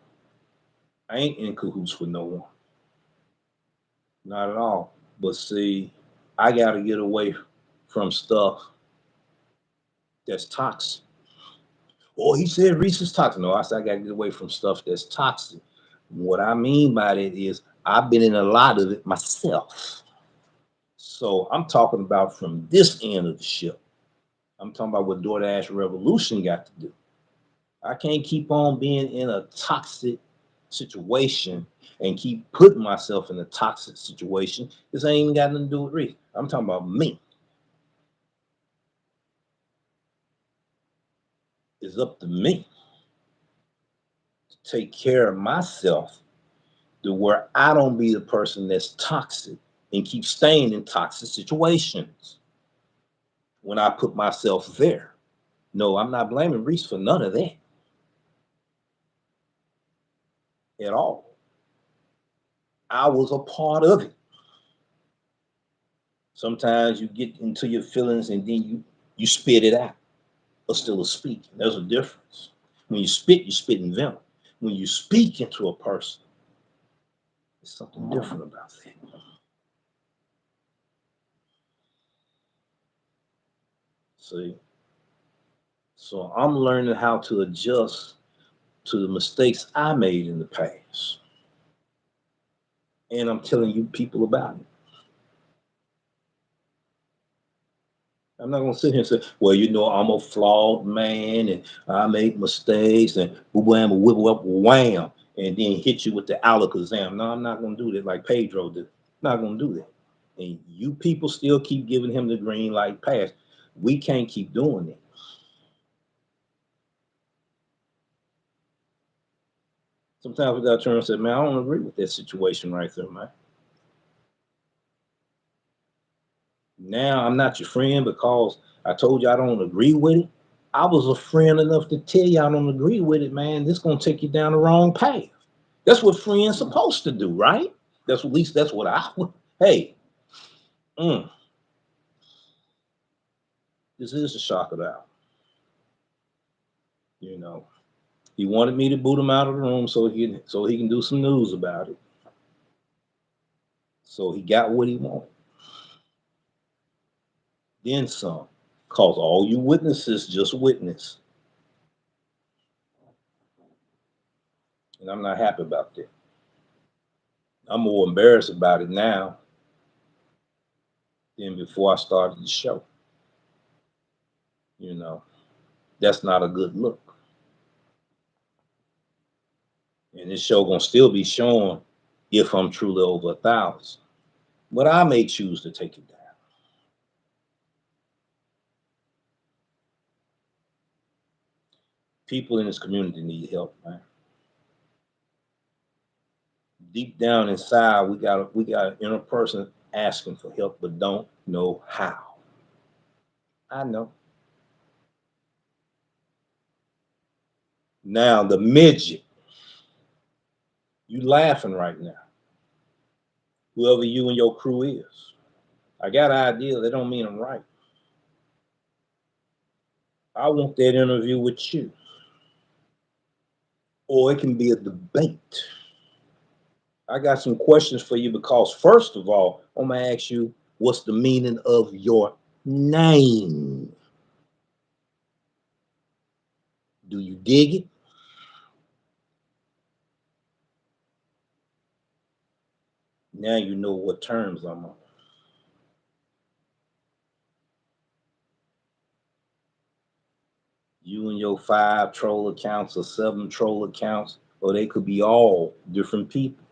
I ain't in cahoots with no one. Not at all. But see, I gotta get away from stuff that's toxic. Oh, he said Reese is toxic. No, I said I gotta get away from stuff that's toxic. What I mean by that is I've been in a lot of it myself. So I'm talking about from this end of the ship. I'm talking about what DoorDash Revolution got to do. I can't keep on being in a toxic situation and keep putting myself in a toxic situation. This ain't even got nothing to do with Reese. I'm talking about me. It's up to me to take care of myself to where I don't be the person that's toxic and keep staying in toxic situations when I put myself there. No, I'm not blaming Reese for none of that at all. I was a part of it. Sometimes you get into your feelings and then you spit it out, or still a speaking. There's a difference. When you spit, you spit in venom. When you speak into a person, there's something different about that. See, so I'm learning how to adjust to the mistakes I made in the past, and I'm telling you people about it. I'm not gonna sit here and say, "Well, you know, I'm a flawed man and I make mistakes and wham, whip, whip, wham," and then hit you with the alakazam. No, I'm not gonna do that like Pedro did. Not gonna do that. And you people still keep giving him the green light pass. We can't keep doing it. Sometimes we gotta turn and say, "Man, I don't agree with that situation right there, man." Now I'm not your friend because I told you I don't agree with it. I was a friend enough to tell you I don't agree with it, man. This gonna take you down the wrong path. That's what friends supposed to do, right? That's at least that's what I would. Hey, mm, this is a shock of that. You know, he wanted me to boot him out of the room so he can do some news about it. So he got what he wanted. Then some, cause all you witnesses just witness, and I'm not happy about that. I'm more embarrassed about it now than before I started the show. You know, that's not a good look. And this show gonna still be showing if I'm truly over 1,000. But I may choose to take it down. People in this community need help, man. Deep down inside, we got an inner person asking for help, but don't know how. I know. Now the midget, you laughing right now. Whoever you and your crew is. I got an idea. That don't mean I'm right. I want that interview with you. Or it can be a debate. I got some questions for you because, first of all, I'm going to ask you what's the meaning of your name? Do you dig it? Now you know what terms I'm on. You and your 5 troll accounts or 7 troll accounts, or they could be all different people.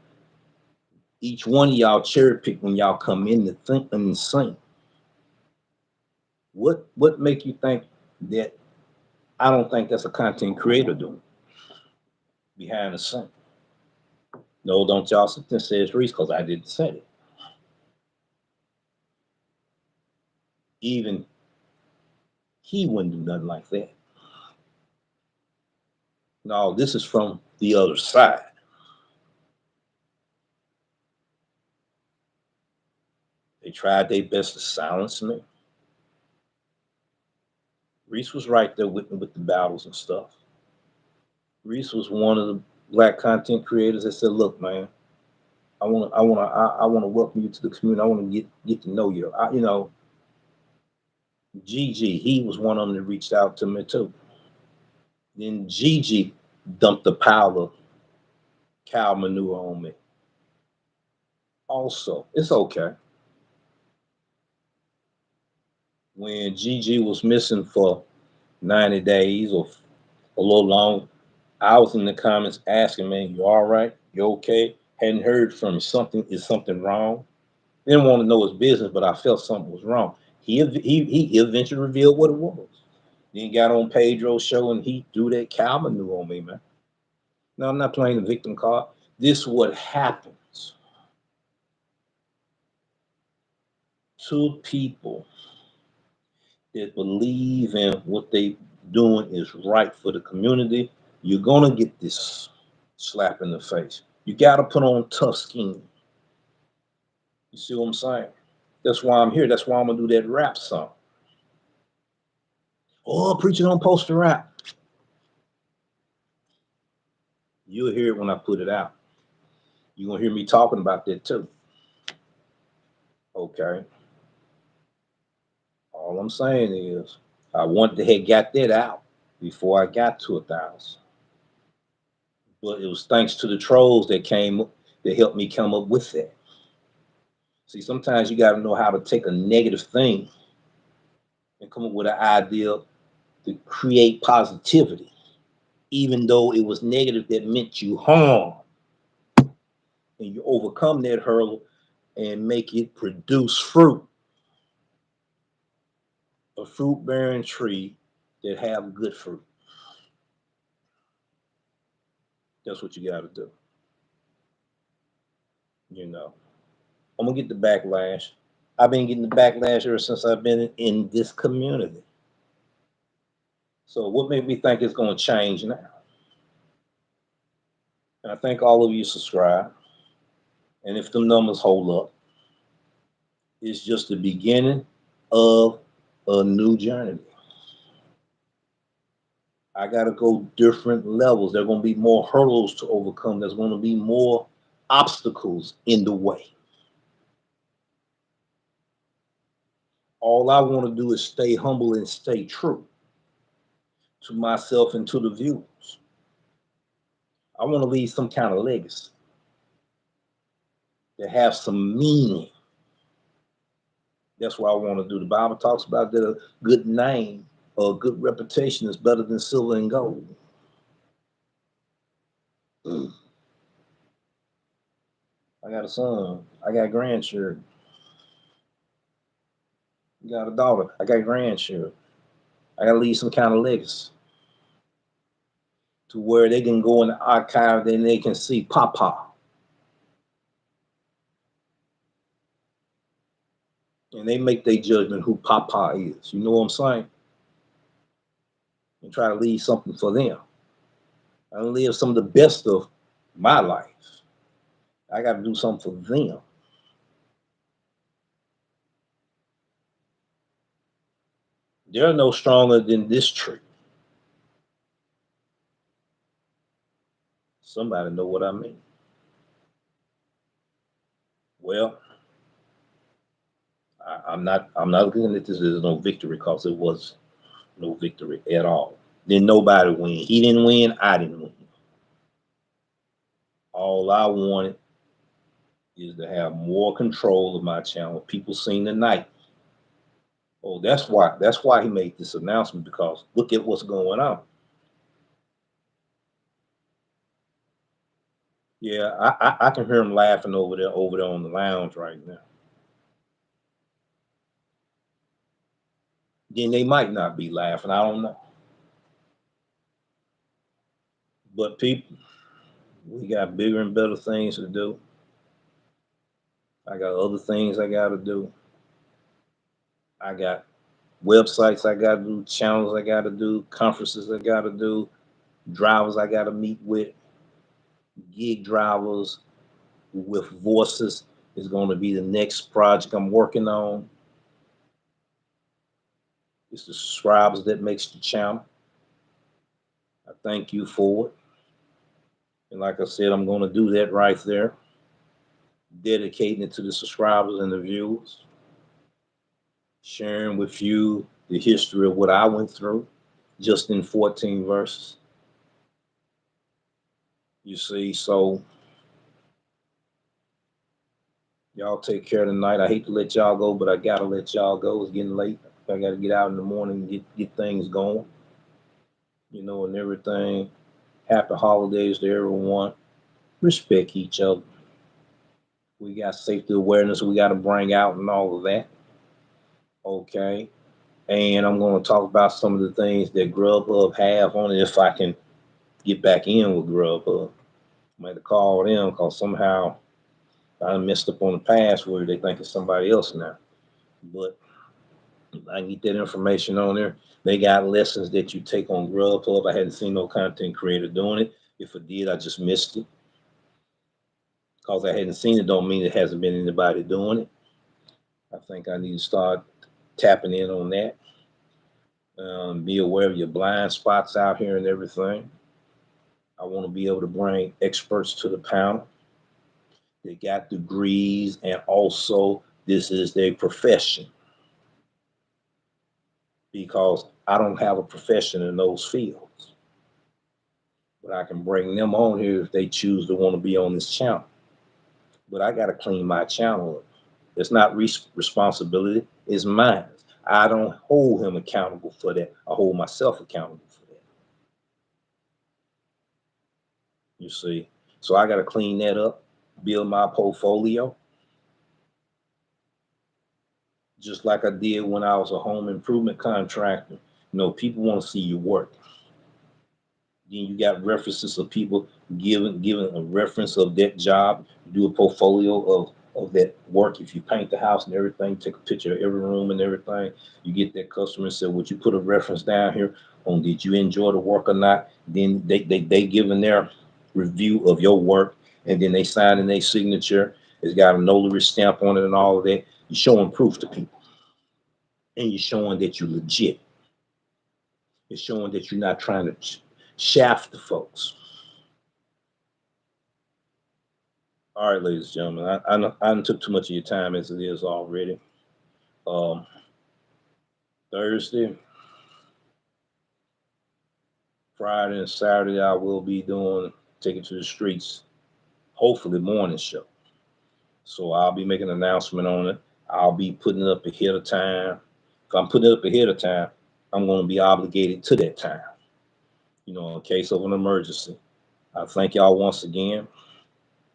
Each one of y'all cherry pick when y'all come in to think and sing. What make you think that I don't think that's a content creator doing behind the scene? No, don't y'all sit there and say it's Reese because I didn't say it. Even he wouldn't do nothing like that. No, this is from the other side. They tried their best to silence me. Reese was right there with me with the battles and stuff. Reese was one of the black content creators that said, "Look, man, I want to welcome you to the community. I want to get to know you." Gigi, he was one of them that reached out to me too. Then Gigi dumped a pile of cow manure on me. Also, it's okay. When Gigi was missing for 90 days or a little long, I was in the comments asking, "Man, you all right? You okay?" Hadn't heard from him. Is something wrong? Didn't want to know his business, but I felt something was wrong. He eventually revealed what it was. Then got on Pedro's show and he threw that cow manure on me, man. No, I'm not playing the victim card. This is what happens to people that believe in what they doing is right for the community. You're gonna get this slap in the face. You gotta put on tough skin. You see what I'm saying? That's why I'm here. That's why I'm gonna do that rap song. Oh, preacher don't post the rap. You'll hear it when I put it out. You're gonna hear me talking about that too. Okay. All I'm saying is I wanted to have got that out before I got to 1,000. But it was thanks to the trolls that helped me come up with that. See, sometimes you got to know how to take a negative thing and come up with an idea to create positivity, even though it was negative that meant you harm, and you overcome that hurdle and make it produce fruit, a fruit bearing tree that have good fruit. That's what you got to do. You know, I'm gonna get the backlash. I've been getting the backlash ever since I've been in this community. So what made me think it's gonna change now? And I thank all of you subscribe. And if the numbers hold up, it's just the beginning of a new journey. I got to go different levels. There are going to be more hurdles to overcome. There's going to be more obstacles in the way. All I want to do is stay humble and stay true to myself and to the viewers. I want to leave some kind of legacy that have some meaning. That's what I want to do. The Bible talks about that a good name or a good reputation is better than silver and gold. I got a son. I got grandchildren. I got a daughter. I got grandchildren. I got to leave some kind of legacy to where they can go in the archive and they can see Papa. And they make their judgment who Papa is. You know what I'm saying? And try to leave something for them. I live some of the best of my life. I got to do something for them. They're no stronger than this tree. Somebody know what I mean. Well, I'm not looking at this as no victory because it was no victory at all. Then nobody win. He didn't win, I didn't win. All I wanted is to have more control of my channel. People seen tonight. Oh, that's why he made this announcement, because look at what's going on. Yeah, I can hear him laughing over there on the lounge right now. Then they might not be laughing. I don't know. But people, we got bigger and better things to do. I got other things I got to do. I got websites I got to do, channels I got to do, conferences I got to do, drivers I got to meet with, gig drivers with voices is going to be the next project I'm working on. It's the subscribers that makes the channel. I thank you for it. And like I said, I'm going to do that right there, dedicating it to the subscribers and the viewers, sharing with you the history of what I went through just in 14 verses. You see, so y'all take care tonight. I hate to let y'all go, but I gotta let y'all go. It's getting late. I gotta get out in the morning and get things going, and everything. Happy holidays to everyone. Respect each other. We got safety awareness we got to bring out and all of that. Okay. And I'm going to talk about some of the things that Grubhub have on it if I can get back in with Grubhub. I might have called them because somehow I messed up on the password. They think it's somebody else now. But I can get that information on there. They got lessons that you take on Grubhub. I hadn't seen no content creator doing it. If I did, I just missed it. Because I hadn't seen it don't mean it hasn't been anybody doing it. I think I need to start tapping in on that. Be aware of your blind spots out here and everything. I want to be able to bring experts to the panel. They got degrees, and also this is their profession. Because I don't have a profession in those fields. But I can bring them on here if they choose to want to be on this channel. But I got to clean my channel up. It's not responsibility, it's mine. I don't hold him accountable for that. I hold myself accountable for that. You see? So I got to clean that up, build my portfolio, just like I did when I was a home improvement contractor. People want to see your work. Then you got references of people giving a reference of that job. Do a portfolio of that work. If you paint the house and everything, take a picture of every room and everything. You get that customer and say, would you put a reference down here on did you enjoy the work or not? Then they giving their review of your work, and then they sign in their signature. It's got a notary stamp on it and all of that. You're showing proof to people, and you're showing that you're legit. It's showing that you're not trying to shaft the folks. All right, ladies and gentlemen, I took too much of your time as it is already. Um, Thursday, Friday, and Saturday, I will be doing Take It to the Streets, hopefully morning show. So I'll be making an announcement on it. I'll be putting it up ahead of time. If I'm putting it up ahead of time, I'm going to be obligated to that time, in case of an emergency. I thank y'all once again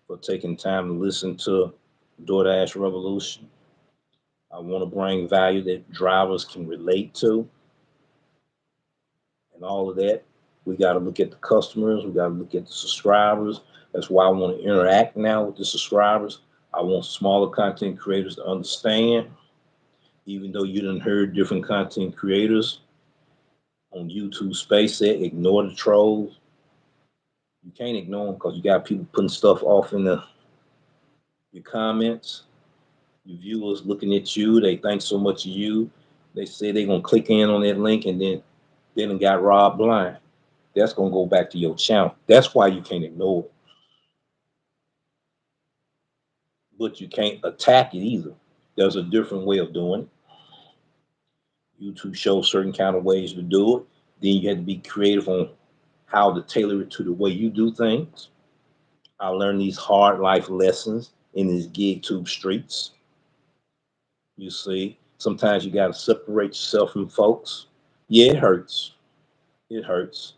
for taking time to listen to DoorDash Revolution. I want to bring value that drivers can relate to and all of that. We got to look at the customers. We got to look at the subscribers. That's why I want to interact now with the subscribers. I want smaller content creators to understand, even though you done heard different content creators on YouTube space that ignore the trolls. You can't ignore them because you got people putting stuff off in your comments. Your viewers looking at you. They think so much of you. They say they're going to click in on that link, and then they done got robbed blind. That's going to go back to your channel. That's why you can't ignore it. But you can't attack it either. There's a different way of doing it. YouTube shows certain kind of ways to do it. Then you have to be creative on how to tailor it to the way you do things. I learned these hard life lessons in these gig tube streets. You see, sometimes you got to separate yourself from folks. Yeah, it hurts. It hurts.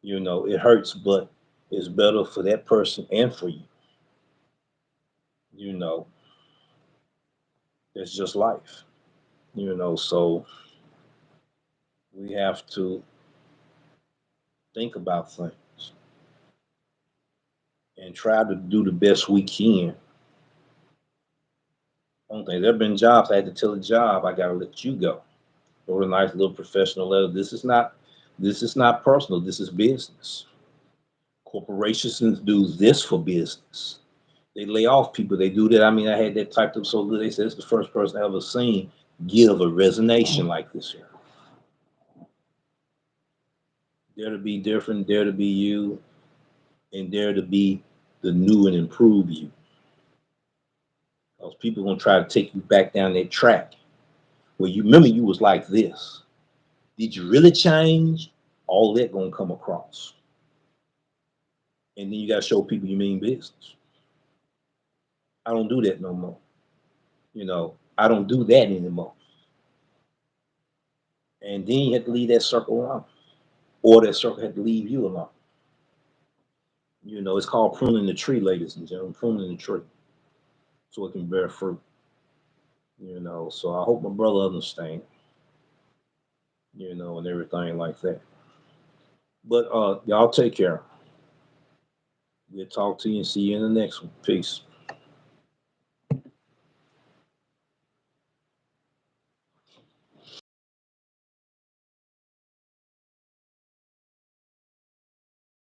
It hurts, but it's better for that person and for you. You know, it's just life. So We have to think about things and try to do the best we can. I don't think there have been jobs I had to tell a job I gotta let you go. Or a nice little professional letter. This is not personal. This is business. Corporations do this for business. They lay off people. They do that. I mean, I had that typed up so good. They said it's the first person I ever seen give a resignation like this here. Dare to be different, dare to be you, and dare to be the new and improve you. Because people gonna try to take you back down that track where you remember you was like this. Did you really change? All that gonna come across. And then you gotta show people you mean business. I don't do that no more. I don't do that anymore. And then you have to leave that circle alone. Or that circle had to leave you alone. It's called pruning the tree, ladies and gentlemen, pruning the tree so it can bear fruit. So I hope my brother understands, and everything like that. But y'all take care. We'll talk to you and see you in the next one. Peace.